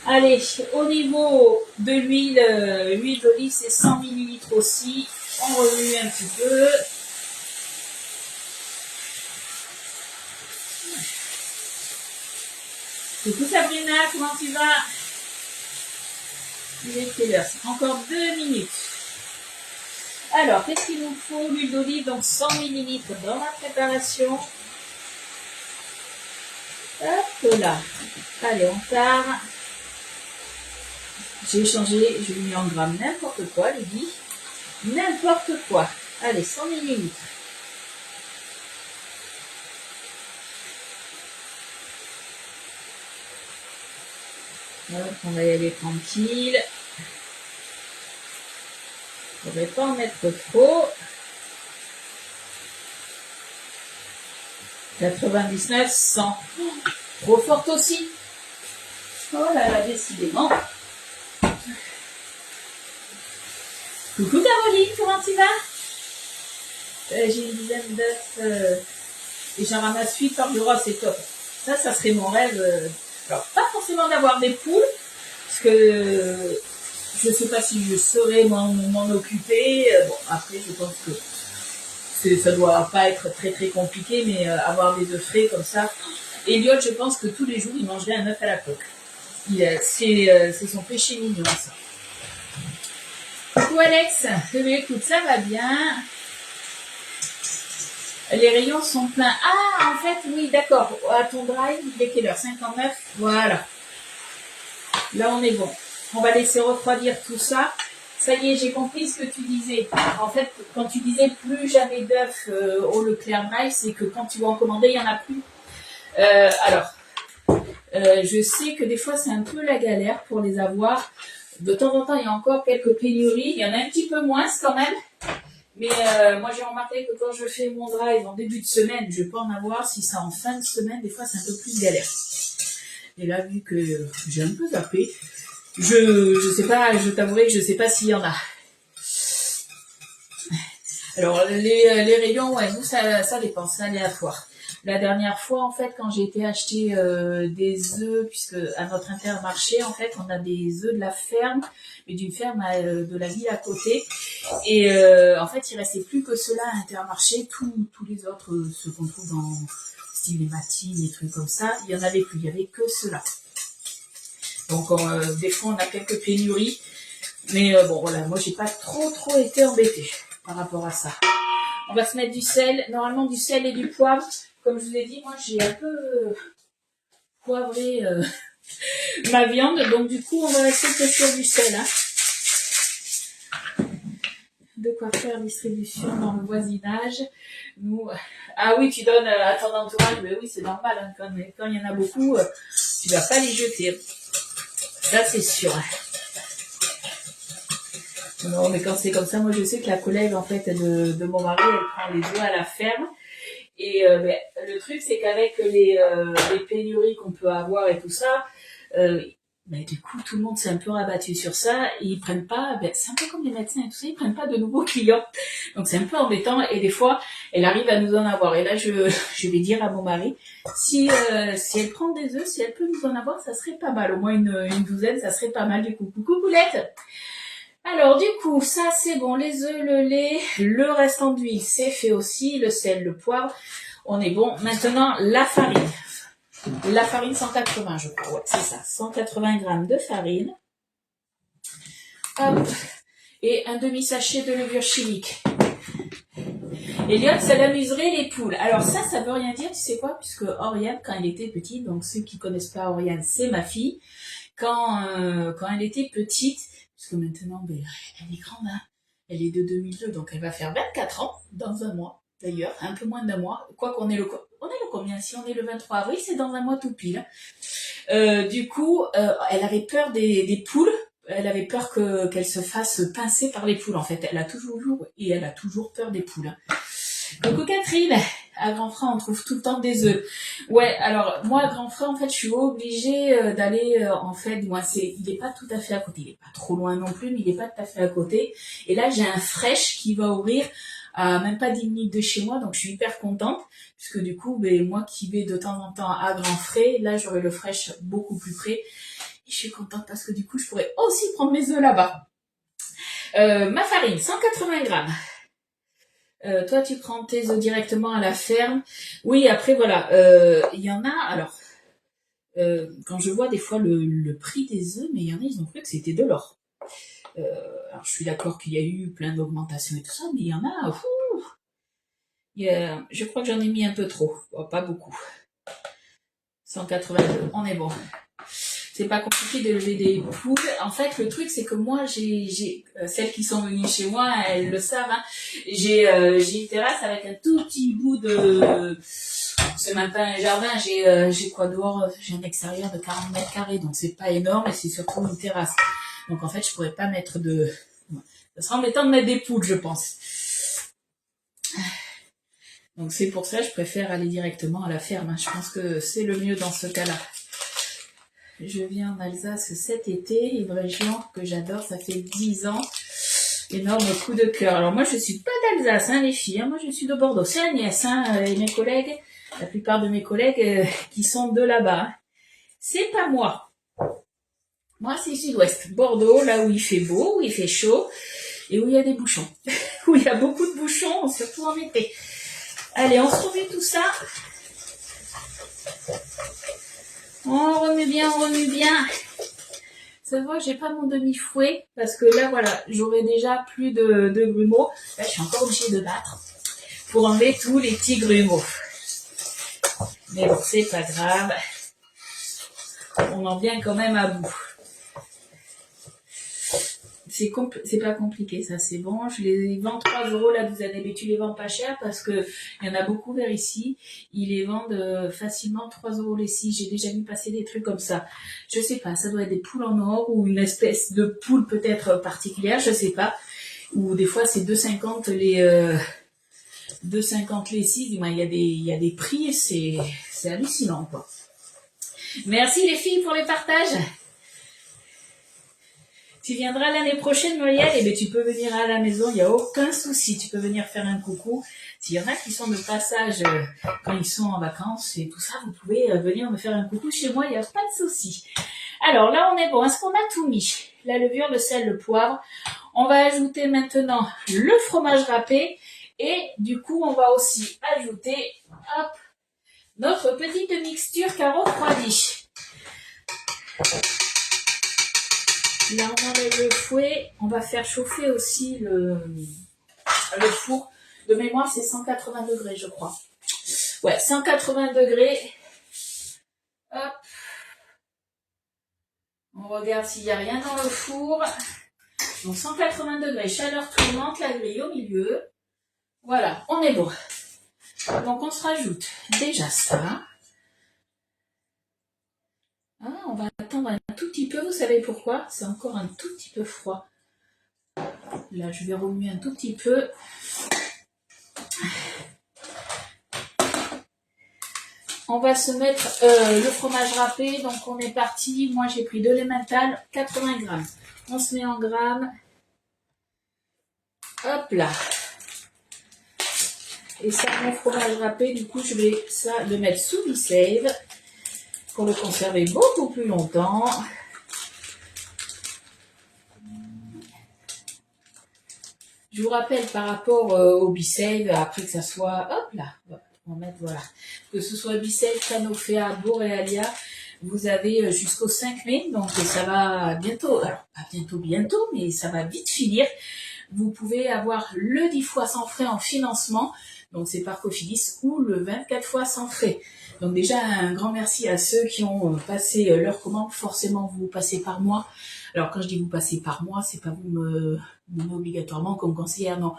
Allez, au niveau de l'huile, l'huile d'olive, c'est 100 ml aussi. On remue un petit peu. Coucou Sabrina, comment tu vas? Il est quelle heure? Encore 2 minutes. Alors, qu'est-ce qu'il nous faut? L'huile d'olive, donc 100 ml dans la préparation. Hop là. Allez, on part. J'ai changé, je l'ai mis en grammes, n'importe quoi, Lydie. N'importe quoi. Allez, 100 ml. Hop, on va y aller tranquille. Il ne faudrait pas en mettre trop. 99, 100. Trop forte aussi. Oh là là, décidément. Coucou Caroline, comment tu vas? J'ai une dizaine d'œufs et j'en ramasse 8 par bureau, c'est top. Ça serait mon rêve. Alors, pas forcément d'avoir des poules, parce que je ne sais pas si je saurais m'en occuper. Bon, après, je pense que ça doit pas être très très compliqué, mais avoir des œufs frais comme ça. Elliot, je pense que tous les jours, il mangerait un œuf à la coque. C'est son péché mignon, ça. Coucou Alex, écoute, ça va bien. Les rayons sont pleins. Ah, en fait, oui, d'accord. À ton drive, il est quelle heure? 59. Voilà. Là, on est bon. On va laisser refroidir tout ça. Ça y est, j'ai compris ce que tu disais. En fait, quand tu disais plus jamais d'œufs au Leclerc Drive, c'est que quand tu vas en commander, il n'y en a plus. Je sais que des fois, c'est un peu la galère pour les avoir. De temps en temps, il y a encore quelques pénuries. Il y en a un petit peu moins quand même. Mais moi, j'ai remarqué que quand je fais mon drive en début de semaine, je peux en avoir. Si c'est en fin de semaine, des fois, c'est un peu plus galère. Et là, vu que j'ai un peu zappé, je sais pas, je t'avouerai que je sais pas s'il y en a. Alors, les rayons, ouais, nous, ça dépend, c'est aléatoire. La dernière fois, en fait, quand j'ai été acheter des œufs, puisque à notre Intermarché, en fait, on a des œufs de la ferme, mais d'une ferme de la ville à côté. Et en fait, il restait plus que ceux-là à Intermarché. Tous les autres, ceux qu'on trouve dans style les matines, des trucs comme ça, il y en avait plus. Il y avait que ceux-là. Donc, des fois, on a quelques pénuries. Mais bon, voilà, moi, j'ai pas trop été embêtée par rapport à ça. On va se mettre du sel. Normalement, du sel et du poivre. Comme je vous ai dit, moi, j'ai un peu poivré ma viande. Donc, du coup, on va rester que sur du sel. Hein. De quoi faire distribution dans le voisinage. Nous, ah oui, tu donnes à ton entourage. Mais oui, c'est normal. Hein, quand il y en a beaucoup, tu vas pas les jeter. Ça, c'est sûr. Non, mais quand c'est comme ça, moi, je sais que la collègue, en fait, de mon mari, elle prend les œufs à la ferme. Et le truc, c'est qu'avec les pénuries qu'on peut avoir et tout ça, du coup, tout le monde s'est un peu rabattu sur ça. Et ils prennent pas, c'est un peu comme les médecins et tout ça, ils prennent pas de nouveaux clients. Donc, c'est un peu embêtant. Et des fois, elle arrive à nous en avoir. Et là, je vais dire à mon mari, si elle prend des œufs, si elle peut nous en avoir, ça serait pas mal. Au moins une douzaine, ça serait pas mal du coup. Coucou Boulette. Alors du coup, ça c'est bon, les œufs, le lait, le restant d'huile, c'est fait aussi, le sel, le poivre, on est bon. Maintenant, la farine. La farine 180, je crois, ouais, c'est ça, 180 grammes de farine. Hop, et un demi-sachet de levure chimique. Elliot, ça l'amuserait les poules. Alors ça veut rien dire, tu sais quoi, puisque Oriane, quand elle était petite, donc ceux qui connaissent pas Oriane, c'est ma fille, quand elle était petite, parce que maintenant, elle est grande, hein. Elle est de 2002, donc elle va faire 24 ans dans un mois, d'ailleurs, un peu moins d'un mois. Quoi qu'on est le combien? Si on est le 23 avril, c'est dans un mois tout pile. Du coup, elle avait peur des poules. Elle avait peur qu'elle se fasse pincer par les poules, en fait. Elle a toujours peur des poules. Hein. Coucou Catherine, à Grand Frais on trouve tout le temps des œufs. Ouais, alors moi à Grand Frais en fait je suis obligée d'aller en fait, il est pas tout à fait à côté, il est pas trop loin non plus, mais il est pas tout à fait à côté. Et là j'ai un Fresh qui va ouvrir à même pas 10 minutes de chez moi, donc je suis hyper contente puisque du coup moi qui vais de temps en temps à Grand Frais, là j'aurai le Fresh beaucoup plus près. Et je suis contente parce que du coup je pourrais aussi prendre mes œufs là-bas. Ma farine, 180 grammes. Toi, tu prends tes œufs directement à la ferme. Oui, après, voilà. Il y en a, alors, quand je vois des fois le prix des œufs, mais il y en a, ils ont cru que c'était de l'or. Alors, je suis d'accord qu'il y a eu plein d'augmentations et tout ça, mais il y en a, je crois que j'en ai mis un peu trop. Oh, pas beaucoup. 182, on est bon. C'est pas compliqué d'élever des poules. En fait, le truc, c'est que moi, j'ai celles qui sont venues chez moi, elles le savent. Hein, j'ai une terrasse avec un tout petit bout de C'est même pas un jardin, j'ai quoi dehors? J'ai un extérieur de 40 mètres carrés, donc c'est pas énorme et c'est surtout une terrasse. Donc en fait, je pourrais pas mettre de... Ça sera embêtant de mettre des poules, je pense. Donc c'est pour ça que je préfère aller directement à la ferme. Hein. Je pense que c'est le mieux dans ce cas-là. Je viens en Alsace cet été, une région que j'adore, ça fait 10 ans. Énorme coup de cœur. Alors moi, je suis pas d'Alsace, hein, les filles. Hein. Moi, je suis de Bordeaux. C'est Agnès, hein, et mes collègues, la plupart de mes collègues qui sont de là-bas. Hein. C'est pas moi. Moi, c'est Sud-Ouest. Bordeaux, là où il fait beau, où il fait chaud, et où il y a des bouchons. Où il y a beaucoup de bouchons, surtout en été. Allez, on se remue tout ça. On remue bien, on remue bien. Ça va, j'ai pas mon demi-fouet, parce que là, voilà, j'aurai déjà plus de grumeaux. Là, je suis encore obligée de battre pour enlever tous les petits grumeaux. Mais bon, c'est pas grave. On en vient quand même à bout. C'est pas compliqué, ça, c'est bon. Je les vends 3 € la douzaine. Mais tu les vends pas cher parce que il y en a beaucoup vers ici. Ils les vendent facilement 3 € les 6. J'ai déjà vu passer des trucs comme ça. Je sais pas, ça doit être des poules en or ou une espèce de poule peut-être particulière, je sais pas. Ou des fois, c'est 2,50 les 2,50 les 6. Il y a des prix, c'est hallucinant, quoi. Merci les filles pour les partages. Tu viendras l'année prochaine, Muriel, et bien tu peux venir à la maison, il n'y a aucun souci. Tu peux venir faire un coucou. S'il y en a qui sont de passage quand ils sont en vacances et tout ça, vous pouvez venir me faire un coucou chez moi, il n'y a pas de souci. Alors là, on est bon. Est-ce qu'on a tout mis? La levure, le sel, le poivre. On va ajouter maintenant le fromage râpé. Et du coup, on va aussi ajouter hop, notre petite mixture qui a refroidi. Là, on enlève le fouet. On va faire chauffer aussi le four. De mémoire, c'est 180 degrés, je crois. Ouais, 180 degrés. Hop. On regarde s'il n'y a rien dans le four. Donc, 180 degrés, chaleur tournante, la grille au milieu. Voilà, on est bon. Donc, on se rajoute déjà ça. Ah, on va attendre un tout petit peu. Vous savez pourquoi? C'est encore un tout petit peu froid. Là, je vais remuer un tout petit peu. On va se mettre le fromage râpé. Donc, on est parti. Moi, j'ai pris de l'emmental, 80 grammes. On se met en grammes. Hop là. Et ça, mon fromage râpé, du coup, je vais le mettre sous Be-Save pour le conserver beaucoup plus longtemps. Je vous rappelle par rapport au Be-Save, après que ça soit, hop là, on va mettre, voilà, que ce soit Be-Save, Canofea, Borealia, vous avez jusqu'au 5 mai, donc ça va bientôt, alors pas bientôt, mais ça va vite finir. Vous pouvez avoir le 10 fois sans frais en financement, donc c'est par Cofidis, ou le 24 fois sans frais. Donc déjà, un grand merci à ceux qui ont passé leur commande. Forcément, vous passez par moi. Alors quand je dis vous passez par moi, c'est pas vous me obligatoirement comme conseillère, non.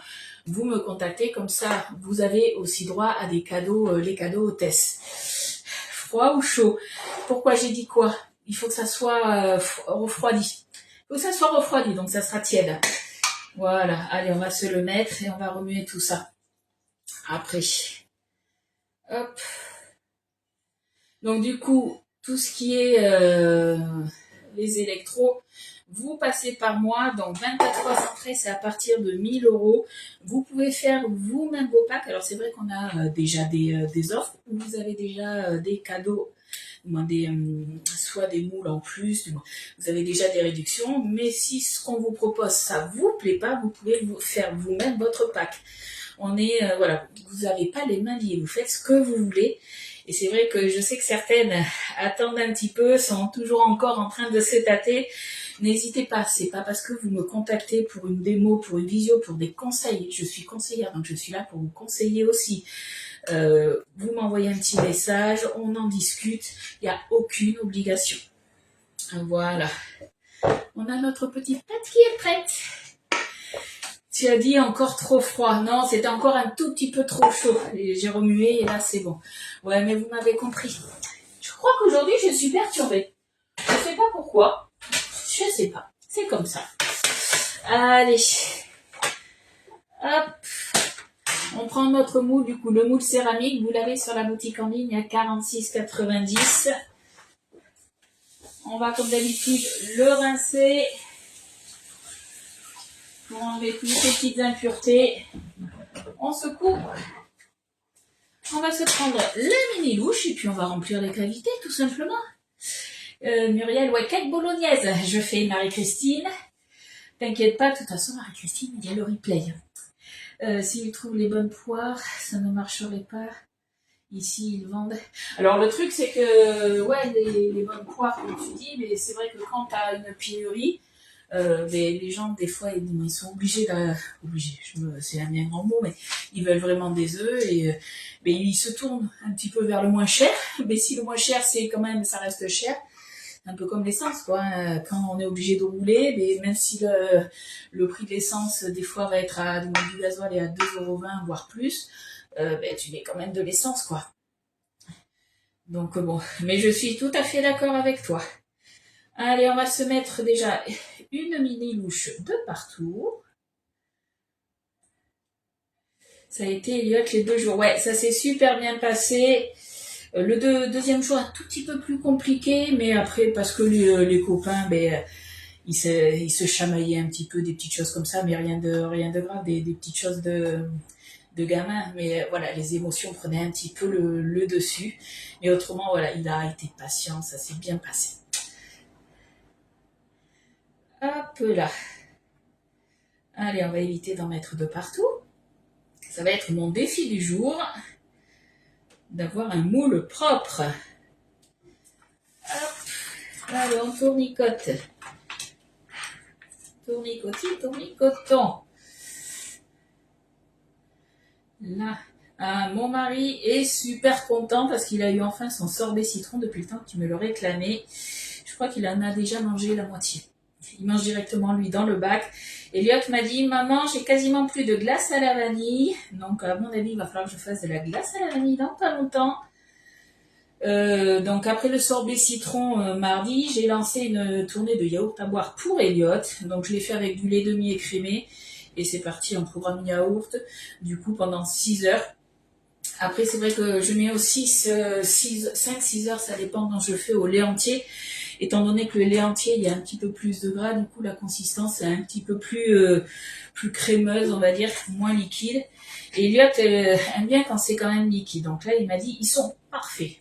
Vous me contactez, comme ça, vous avez aussi droit à des cadeaux, les cadeaux hôtesses. Froid ou chaud? Pourquoi j'ai dit quoi? Il faut que ça soit refroidi. Il faut que ça soit refroidi, donc ça sera tiède. Voilà, allez, on va se le mettre et on va remuer tout ça. Après, hop. Donc du coup, tout ce qui est les électros, vous passez par moi, donc 24 fois sans frais, c'est à partir de 1 000 €. Vous pouvez faire vous-même vos packs. Alors c'est vrai qu'on a déjà des offres où vous avez déjà des cadeaux, soit des moules en plus, vous avez déjà des réductions. Mais si ce qu'on vous propose, ça vous plaît pas, vous pouvez faire vous-même votre pack. On est, voilà, vous n'avez pas les mains liées, vous faites ce que vous voulez. Et c'est vrai que je sais que certaines attendent un petit peu, sont toujours encore en train de se tâter. N'hésitez pas, c'est pas parce que vous me contactez pour une démo, pour une visio, pour des conseils. Je suis conseillère, donc je suis là pour vous conseiller aussi. Vous m'envoyez un petit message, on en discute, il n'y a aucune obligation. Voilà. On a notre petite pâte qui est prête. Tu as dit encore trop froid. Non, c'était encore un tout petit peu trop chaud. J'ai remué et là, c'est bon. Ouais, mais vous m'avez compris. Je crois qu'aujourd'hui, je suis perturbée. Je sais pas pourquoi. Je sais pas. C'est comme ça. Allez. Hop. On prend notre moule, du coup, le moule céramique. Vous l'avez sur la boutique en ligne à 46,90. On va, comme d'habitude, le rincer pour enlever toutes ces petites impuretés. On secoue. On va se prendre la mini louche et puis on va remplir les cavités, tout simplement. Muriel, ouais, cake bolognaise. Je fais Marie-Christine. T'inquiète pas, de toute façon, Marie-Christine, il y a le replay. S'ils trouvent les bonnes poires, ça ne marcherait pas. Ici, ils vendent. Alors, le truc, c'est que, ouais, les bonnes poires, comme tu dis, mais c'est vrai que quand tu as une pénurie, les gens, des fois, ils sont obligés, c'est un bien grand mot, mais ils veulent vraiment des œufs et mais ils se tournent un petit peu vers le moins cher. Mais si le moins cher, c'est quand même, ça reste cher. Un peu comme l'essence, quoi. Quand on est obligé de rouler, mais même si le prix de l'essence, des fois, va être du gasoil est à 2,20 €, voire plus, tu mets quand même de l'essence, quoi. Donc bon, mais je suis tout à fait d'accord avec toi. Allez, on va se mettre déjà une mini louche de partout. Ça a été, Elliot, les 2 jours. Ouais, ça s'est super bien passé. Le deuxième jour, un tout petit peu plus compliqué, mais après, parce que les copains, ils se chamaillaient un petit peu, des petites choses comme ça, mais rien de grave, des petites choses de gamin. Mais voilà, les émotions prenaient un petit peu le dessus. Mais autrement, voilà, il a été patient, ça s'est bien passé. Hop là. Allez, on va éviter d'en mettre de partout. Ça va être mon défi du jour, d'avoir un moule propre. Hop. Allez, on tournicote. Tournicotons. Là. Ah, mon mari est super content parce qu'il a eu enfin son sorbet citron depuis le temps que tu me le réclamais. Je crois qu'il en a déjà mangé la moitié. Il mange directement, lui, dans le bac. Elliot m'a dit, maman, j'ai quasiment plus de glace à la vanille. Donc, à mon avis, il va falloir que je fasse de la glace à la vanille dans pas longtemps. Donc, après le sorbet citron mardi, j'ai lancé une tournée de yaourt à boire pour Elliot. Donc, je l'ai fait avec du lait demi écrémé. Et c'est parti en programme yaourt. Du coup, pendant 6 heures. Après, c'est vrai que je mets aussi 5-6 heures, ça dépend quand je fais au lait entier. Étant donné que le lait entier, il y a un petit peu plus de gras, du coup, la consistance est un petit peu plus crémeuse, on va dire, moins liquide. Et Elliot aime bien quand c'est quand même liquide. Donc là, il m'a dit, ils sont parfaits.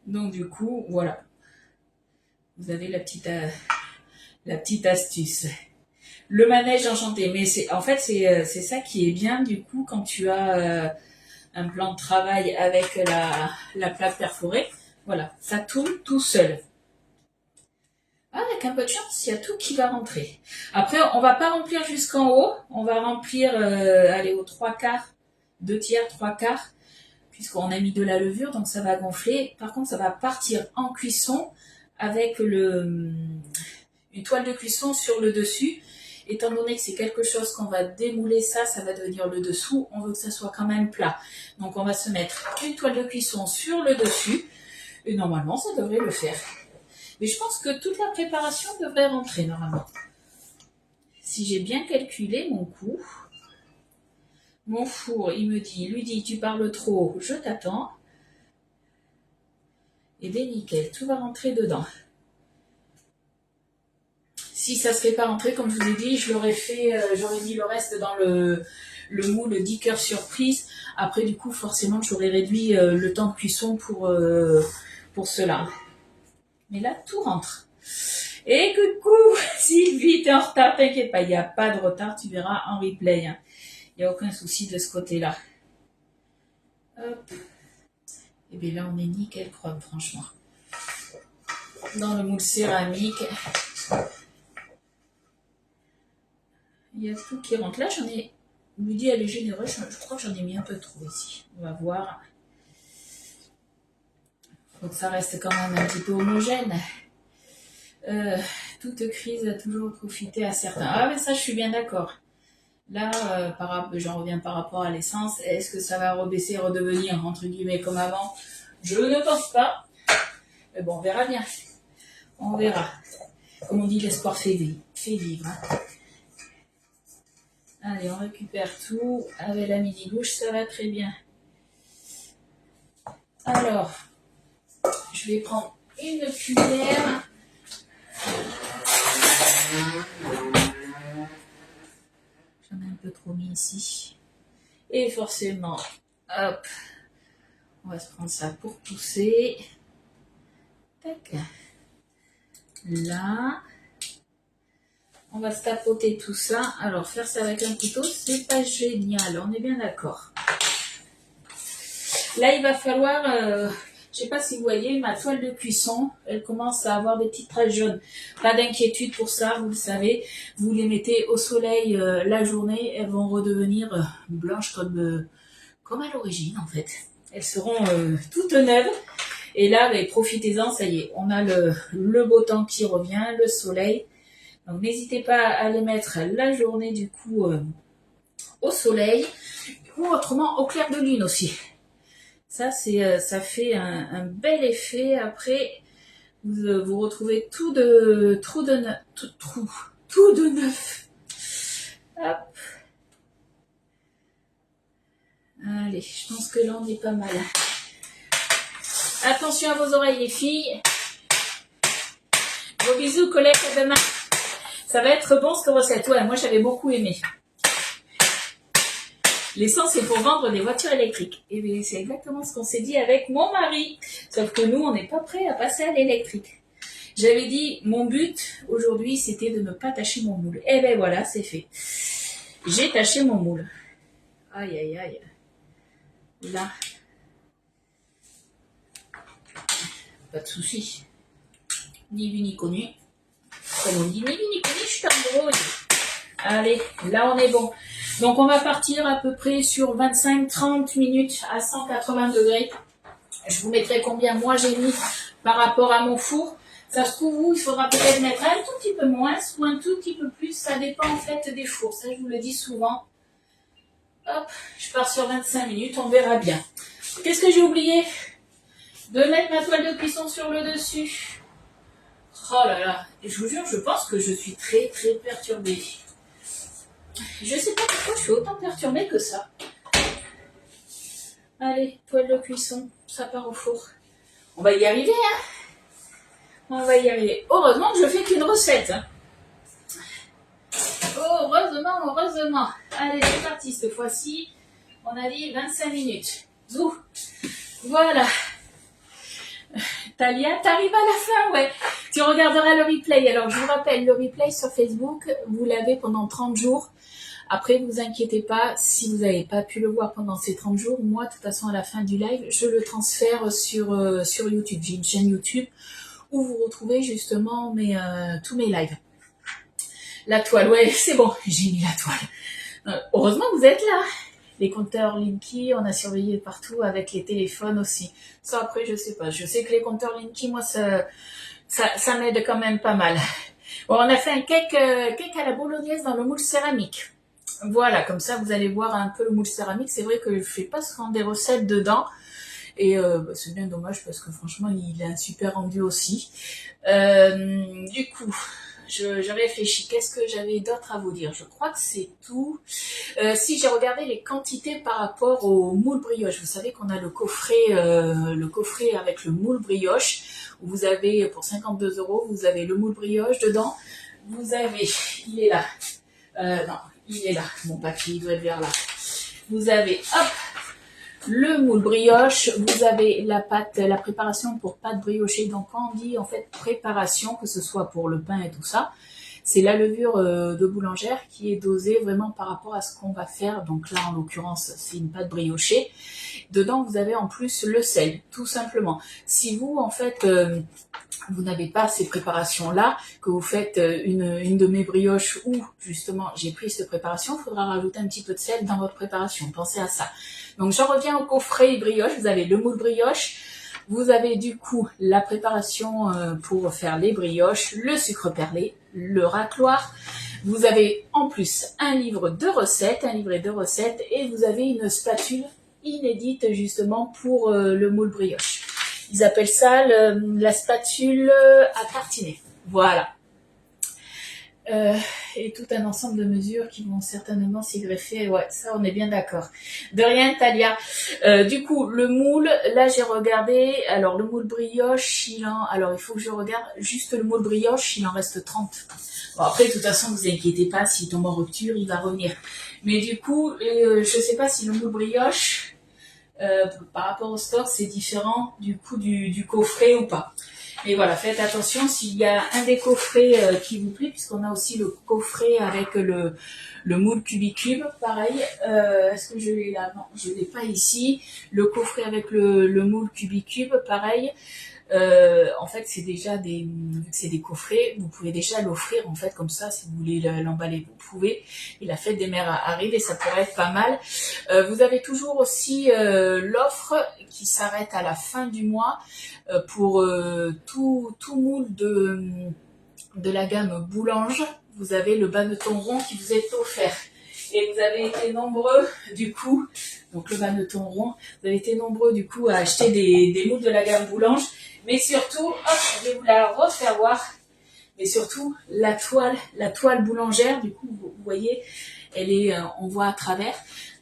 Donc du coup, voilà. Vous avez la petite astuce. Le manège enchanté. Mais en fait, c'est ça qui est bien, du coup, quand tu as un plan de travail avec la plaque perforée. Voilà, ça tourne tout seul. Avec un peu de chance, il y a tout qui va rentrer. Après, on va pas remplir jusqu'en haut. On va remplir, aller aux 3/4, 2/3, 3/4, puisqu'on a mis de la levure, donc ça va gonfler. Par contre, ça va partir en cuisson avec une toile de cuisson sur le dessus. Étant donné que c'est quelque chose qu'on va démouler, ça va devenir le dessous. On veut que ça soit quand même plat. Donc, on va se mettre une toile de cuisson sur le dessus. Et normalement, ça devrait le faire. Mais je pense que toute la préparation devrait rentrer normalement. Si j'ai bien calculé mon coût, mon four, il me dit, lui dit, tu parles trop, je t'attends. Et bien nickel, tout va rentrer dedans. Si ça ne serait pas rentré, comme je vous ai dit, je l'aurais fait, j'aurais mis le reste dans le moule 10 cœurs surprise. Après, du coup, forcément, j'aurais réduit le temps de cuisson pour cela. Mais là, tout rentre. Et coucou, Sylvie, t'es en retard, t'inquiète pas, il n'y a pas de retard, tu verras en replay. Il n'y a aucun souci de ce côté-là. Hop. Et bien là, on est nickel chrome, franchement. Dans le moule céramique. Il y a tout qui rentre. Là, j'en ai... lui dit, elle est généreuse, je crois que j'en ai mis un peu trop ici. On va voir. Faut que ça reste quand même un petit peu homogène. Toute crise a toujours profité à certains. Ah, mais ça, je suis bien d'accord. Là, j'en reviens par rapport à l'essence. Est-ce que ça va rebaisser, redevenir entre guillemets comme avant? Je ne pense pas. Mais bon, on verra bien. On verra. Comme on dit, l'espoir fait vivre. Hein. Allez, on récupère tout. Avec la midi-bouche, ça va très bien. Alors, je vais prendre une cuillère. J'en ai un peu trop mis ici. Et forcément, hop, on va se prendre ça pour pousser. Tac. Là. On va se tapoter tout ça. Alors, faire ça avec un couteau, c'est pas génial. On est bien d'accord. Là, il va falloir... je sais pas si vous voyez, ma toile de cuisson, elle commence à avoir des petites traces jaunes. Pas d'inquiétude pour ça, vous le savez. Vous les mettez au soleil la journée, elles vont redevenir blanches comme à l'origine, en fait. Elles seront toutes neuves. Et là, profitez-en, ça y est. On a le beau temps qui revient, le soleil. Donc n'hésitez pas à les mettre la journée du coup au soleil ou autrement au clair de lune aussi. Ça fait un bel effet. Après vous retrouvez tout de neuf. Hop. Allez, je pense que là on est pas mal. Attention à vos oreilles les filles. Gros bisous, collègues, à demain. Ça va être bon cette recette. Ouais, moi j'avais beaucoup aimé. L'essence c'est pour vendre des voitures électriques. Et bien c'est exactement ce qu'on s'est dit avec mon mari. Sauf que nous on n'est pas prêts à passer à l'électrique. J'avais dit mon but aujourd'hui c'était de ne pas tâcher mon moule. Et ben voilà, c'est fait. J'ai taché mon moule. Aïe aïe aïe. Là. Pas de souci. Ni vu ni connu. Comme on dit, ni vu ni connu, je suis un gros. Allez, là on est bon. Donc on va partir à peu près sur 25-30 minutes à 180 degrés. Je vous mettrai combien moi j'ai mis par rapport à mon four. Ça se trouve où il faudra peut-être mettre un tout petit peu moins ou un tout petit peu plus. Ça dépend en fait des fours. Ça je vous le dis souvent. Hop, je pars sur 25 minutes, on verra bien. Qu'est-ce que j'ai oublié? De mettre ma toile de cuisson sur le dessus. Oh là là, je vous jure, je pense que je suis très très perturbée. Je sais pas pourquoi je suis autant perturbée que ça. Allez, toile de cuisson, ça part au four. On va y arriver, hein. On va y arriver. Heureusement que je fais qu'une recette. Hein. Heureusement. Allez, c'est parti cette fois-ci. On a dit 25 minutes. Zou. Voilà. Talia, t'arrives à la fin, ouais. Tu regarderas le replay. Alors, je vous rappelle, le replay sur Facebook, vous l'avez pendant 30 jours. Après, vous inquiétez pas, si vous n'avez pas pu le voir pendant ces 30 jours, moi, de toute façon, à la fin du live, je le transfère sur YouTube. J'ai une chaîne YouTube où vous retrouvez justement tous mes lives. La toile, ouais, c'est bon, j'ai mis la toile. Heureusement que vous êtes là. Les compteurs Linky, on a surveillé partout avec les téléphones aussi. Ça, après, je sais pas. Je sais que les compteurs Linky, moi, ça m'aide quand même pas mal. Bon, on a fait un cake à la bolognaise dans le moule céramique. Voilà, comme ça, vous allez voir un peu le moule céramique. C'est vrai que je fais pas souvent des recettes dedans. Et c'est bien dommage parce que franchement, il a un super rendu aussi. Du coup... Je réfléchis, qu'est-ce que j'avais d'autre à vous dire? Je crois que c'est tout. Si j'ai regardé les quantités par rapport au moule brioche, vous savez qu'on a le coffret avec le moule brioche, où vous avez, pour 52 €, vous avez le moule brioche dedans. Vous avez, il est là. Non, il est là. Mon papier, il doit être vers là. Vous avez, hop, le moule brioche, vous avez la pâte, la préparation pour pâte briochée. Donc quand on dit en fait préparation, que ce soit pour le pain et tout ça, c'est la levure de boulangère qui est dosée vraiment par rapport à ce qu'on va faire. Donc là en l'occurrence c'est une pâte briochée. Dedans vous avez en plus le sel, tout simplement. Si vous en fait vous n'avez pas ces préparations-là, que vous faites une de mes brioches où justement j'ai pris cette préparation, il faudra rajouter un petit peu de sel dans votre préparation. Pensez à ça. Donc j'en reviens au coffret brioche. Vous avez le moule brioche. Vous avez du coup la préparation pour faire les brioches, le sucre perlé, le racloir. Vous avez en plus un livret de recettes, et vous avez une spatule inédite justement pour le moule brioche. Ils appellent ça la spatule à tartiner. Voilà. Et tout un ensemble de mesures qui vont certainement s'y greffer. Ouais, ça on est bien d'accord. De rien, Talia. Du coup, le moule, là j'ai regardé. Alors le moule brioche, alors il faut que je regarde juste le moule brioche, il en reste 30. Bon, après, de toute façon, vous inquiétez pas, s'il tombe en rupture, il va revenir. Mais du coup, je sais pas si le moule brioche, par rapport au store, c'est différent du coup du coffret ou pas. Et voilà, faites attention s'il y a un des coffrets qui vous plaît, puisqu'on a aussi le coffret avec le moule Cubicube, pareil. Est-ce que je l'ai là? Non, je l'ai pas ici. Le coffret avec le moule Cubicube, pareil. En fait, c'est déjà c'est des coffrets. Vous pouvez déjà l'offrir en fait comme ça, si vous voulez l'emballer, vous pouvez. Et la fête des mères arrive et ça pourrait être pas mal. Vous avez toujours aussi l'offre qui s'arrête à la fin du mois pour tout moule de la gamme Boulange. Vous avez le banneton rond qui vous est offert. Et vous avez été nombreux, du coup, donc le banneton rond, vous avez été nombreux, du coup, à acheter des moules de la gamme Boulange. Mais surtout, hop, je vais vous la refaire voir. Mais surtout, la toile boulangère, du coup, vous voyez, elle est, on voit à travers.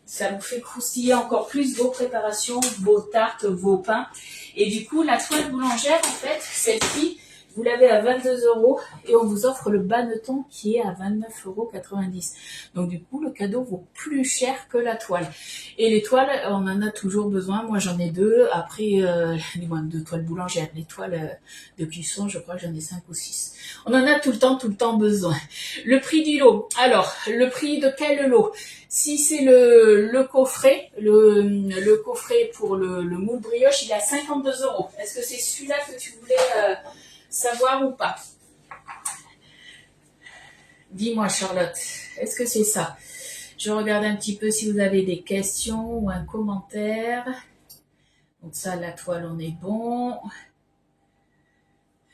Ça vous fait croustiller encore plus vos préparations, vos tartes, vos pains. Et du coup, la toile boulangère, en fait, celle-ci, vous l'avez à 22 € et on vous offre le banneton qui est à 29,90 €. Donc du coup, le cadeau vaut plus cher que la toile. Et les toiles, on en a toujours besoin. Moi, j'en ai 2. Après, moins 2 toiles boulangères. Les toiles de cuisson, je crois que j'en ai 5 ou 6. On en a tout le temps besoin. Le prix du lot. Alors, le prix de quel lot? Si c'est le coffret, le coffret pour le moule brioche, il est à 52 €. Est-ce que c'est celui-là que tu voulais savoir ou pas? Dis-moi, Charlotte, est-ce que c'est ça? Je regarde un petit peu si vous avez des questions ou un commentaire. Donc ça, la toile, on est bon.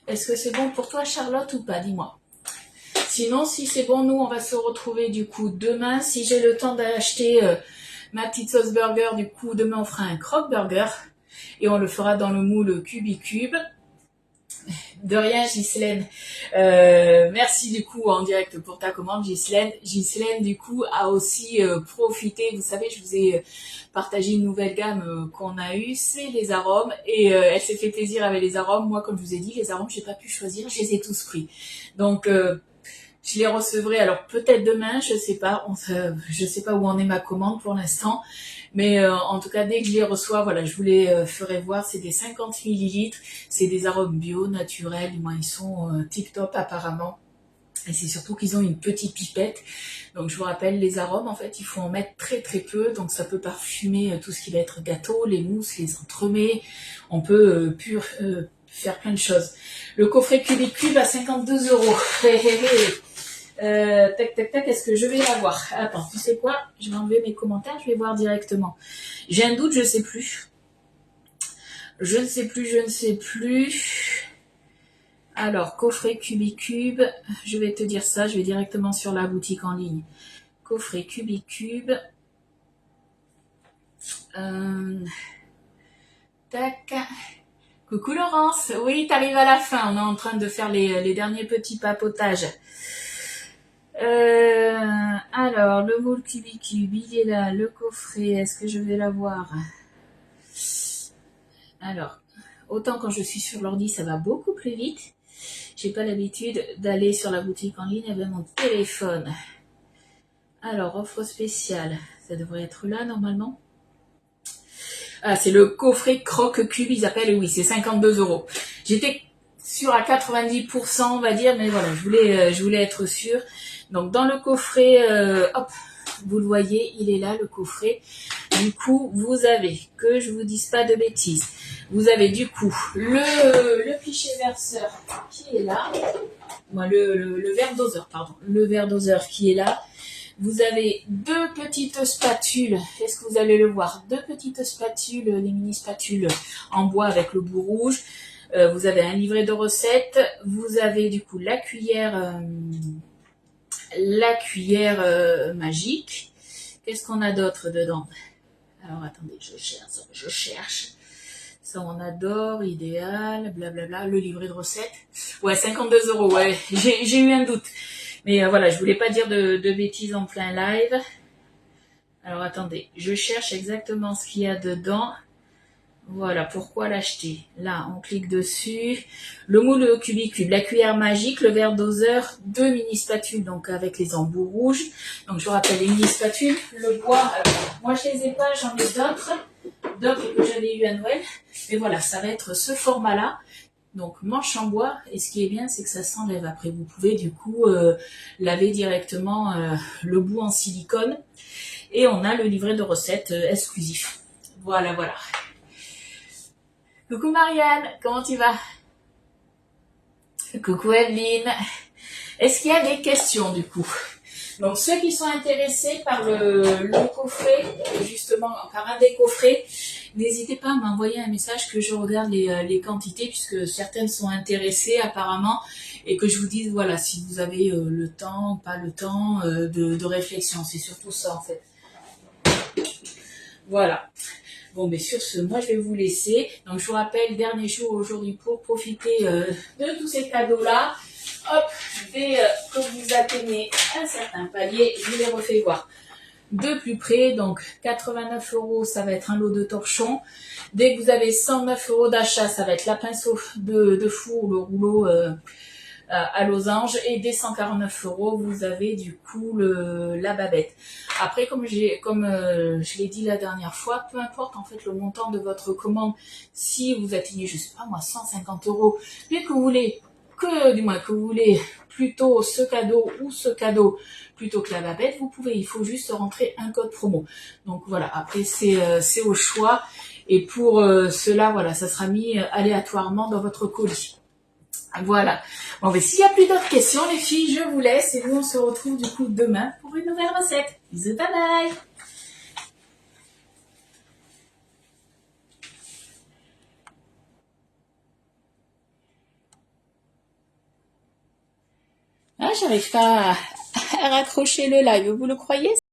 Est-ce que c'est bon pour toi, Charlotte, ou pas? Dis-moi. Sinon, si c'est bon, nous, on va se retrouver du coup demain. Si j'ai le temps d'acheter ma petite sauce burger, du coup, demain, on fera un croque burger. Et on le fera dans le moule Cubicube. De rien, Ghislaine. Merci du coup en direct pour ta commande, Ghislaine. Ghislaine, du coup, a aussi profité. Vous savez, je vous ai partagé une nouvelle gamme qu'on a eue, c'est les arômes. Et elle s'est fait plaisir avec les arômes. Moi, comme je vous ai dit, les arômes, j'ai pas pu choisir, je les ai tous pris. Donc, je les recevrai alors peut-être demain, je sais pas. Je sais pas où en est ma commande pour l'instant. Mais en tout cas, dès que je les reçois, voilà, je vous les ferai voir. C'est des 50 millilitres. C'est des arômes bio, naturels. Du moins, ils sont tip-top apparemment. Et c'est surtout qu'ils ont une petite pipette. Donc, je vous rappelle, les arômes, en fait, il faut en mettre très très peu. Donc, ça peut parfumer tout ce qui va être gâteau, les mousses, les entremets. On peut faire plein de choses. Le coffret Cubicube à 52 €. Tac, est-ce que je vais l'avoir? Attends, tu sais quoi? Je vais enlever mes commentaires, je vais voir directement. J'ai un doute, je sais plus. Je ne sais plus. Alors, coffret Cubicube, je vais te dire ça, je vais directement sur la boutique en ligne. Coffret Cubicube. Tac. Coucou Laurence, oui, t'arrives à la fin, on est en train de faire les derniers petits papotages. Alors, le moule Cubicube, il est là, le coffret, est-ce que je vais l'avoir? Alors, autant quand je suis sur l'ordi, ça va beaucoup plus vite. J'ai pas l'habitude d'aller sur la boutique en ligne avec mon téléphone. Alors, offre spéciale, ça devrait être là normalement. Ah, c'est le coffret croque cube, ils appellent, oui, c'est 52 €. J'étais sûre à 90%, on va dire, mais voilà, je voulais être sûre. Donc, dans le coffret, hop, vous le voyez, il est là, le coffret. Du coup, vous avez, que je vous dise pas de bêtises, vous avez du coup le pichet verseur qui est là. Moi, le verre doseur, pardon. Le verre doseur qui est là. Vous avez 2 petites spatules, est-ce que vous allez le voir? 2 petites spatules, les mini spatules en bois avec le bout rouge. Vous avez un livret de recettes. Vous avez du coup la cuillère la cuillère magique. Qu'est-ce qu'on a d'autre dedans? Alors attendez, je cherche. Ça on adore, idéal, blablabla, le livret de recettes. Ouais, 52 €, ouais, j'ai eu un doute. Mais voilà, je voulais pas dire de bêtises en plein live. Alors attendez, je cherche exactement ce qu'il y a dedans. Voilà, pourquoi l'acheter? Là, on clique dessus. Le moule cubicube, la cuillère magique, le verre doseur, 2 mini spatules, donc avec les embouts rouges. Donc je vous rappelle, les mini spatules, le bois, moi je les ai pas, j'en ai d'autres que j'avais eu à Noël. Mais voilà, ça va être ce format-là. Donc manche en bois, et ce qui est bien, c'est que ça s'enlève après. Vous pouvez du coup laver directement le bout en silicone. Et on a le livret de recettes exclusif. Voilà, voilà. Coucou Marianne, comment tu vas? Coucou Evelyne. Est-ce qu'il y a des questions du coup? Donc ceux qui sont intéressés par le coffret, justement par un des coffrets, n'hésitez pas à m'envoyer un message que je regarde les quantités puisque certaines sont intéressées apparemment et que je vous dise voilà si vous avez le temps, pas le temps de réflexion. C'est surtout ça en fait. Voilà. Bon, mais sur ce, moi, je vais vous laisser. Donc, je vous rappelle, dernier jour aujourd'hui pour profiter de tous ces cadeaux-là. Hop, dès que vous atteignez un certain palier, je vous les refais voir de plus près. Donc, 89 €, ça va être un lot de torchons. Dès que vous avez 109 € d'achat, ça va être la pinceau de four, le rouleau à losange. Et dès 149 €, vous avez du coup la babette. Après, comme je l'ai dit la dernière fois, peu importe en fait le montant de votre commande, si vous atteignez, je sais pas moi, 150 €, mais que vous voulez que vous voulez plutôt ce cadeau ou ce cadeau plutôt que la babette, vous pouvez, il faut juste rentrer un code promo. Donc voilà, après c'est au choix. Et pour cela, voilà, ça sera mis aléatoirement dans votre colis. Voilà. Bon, mais s'il n'y a plus d'autres questions, les filles, je vous laisse et nous, on se retrouve du coup demain pour une nouvelle recette. Bisous, bye bye! Ah, j'arrive pas à raccrocher le live, vous le croyez?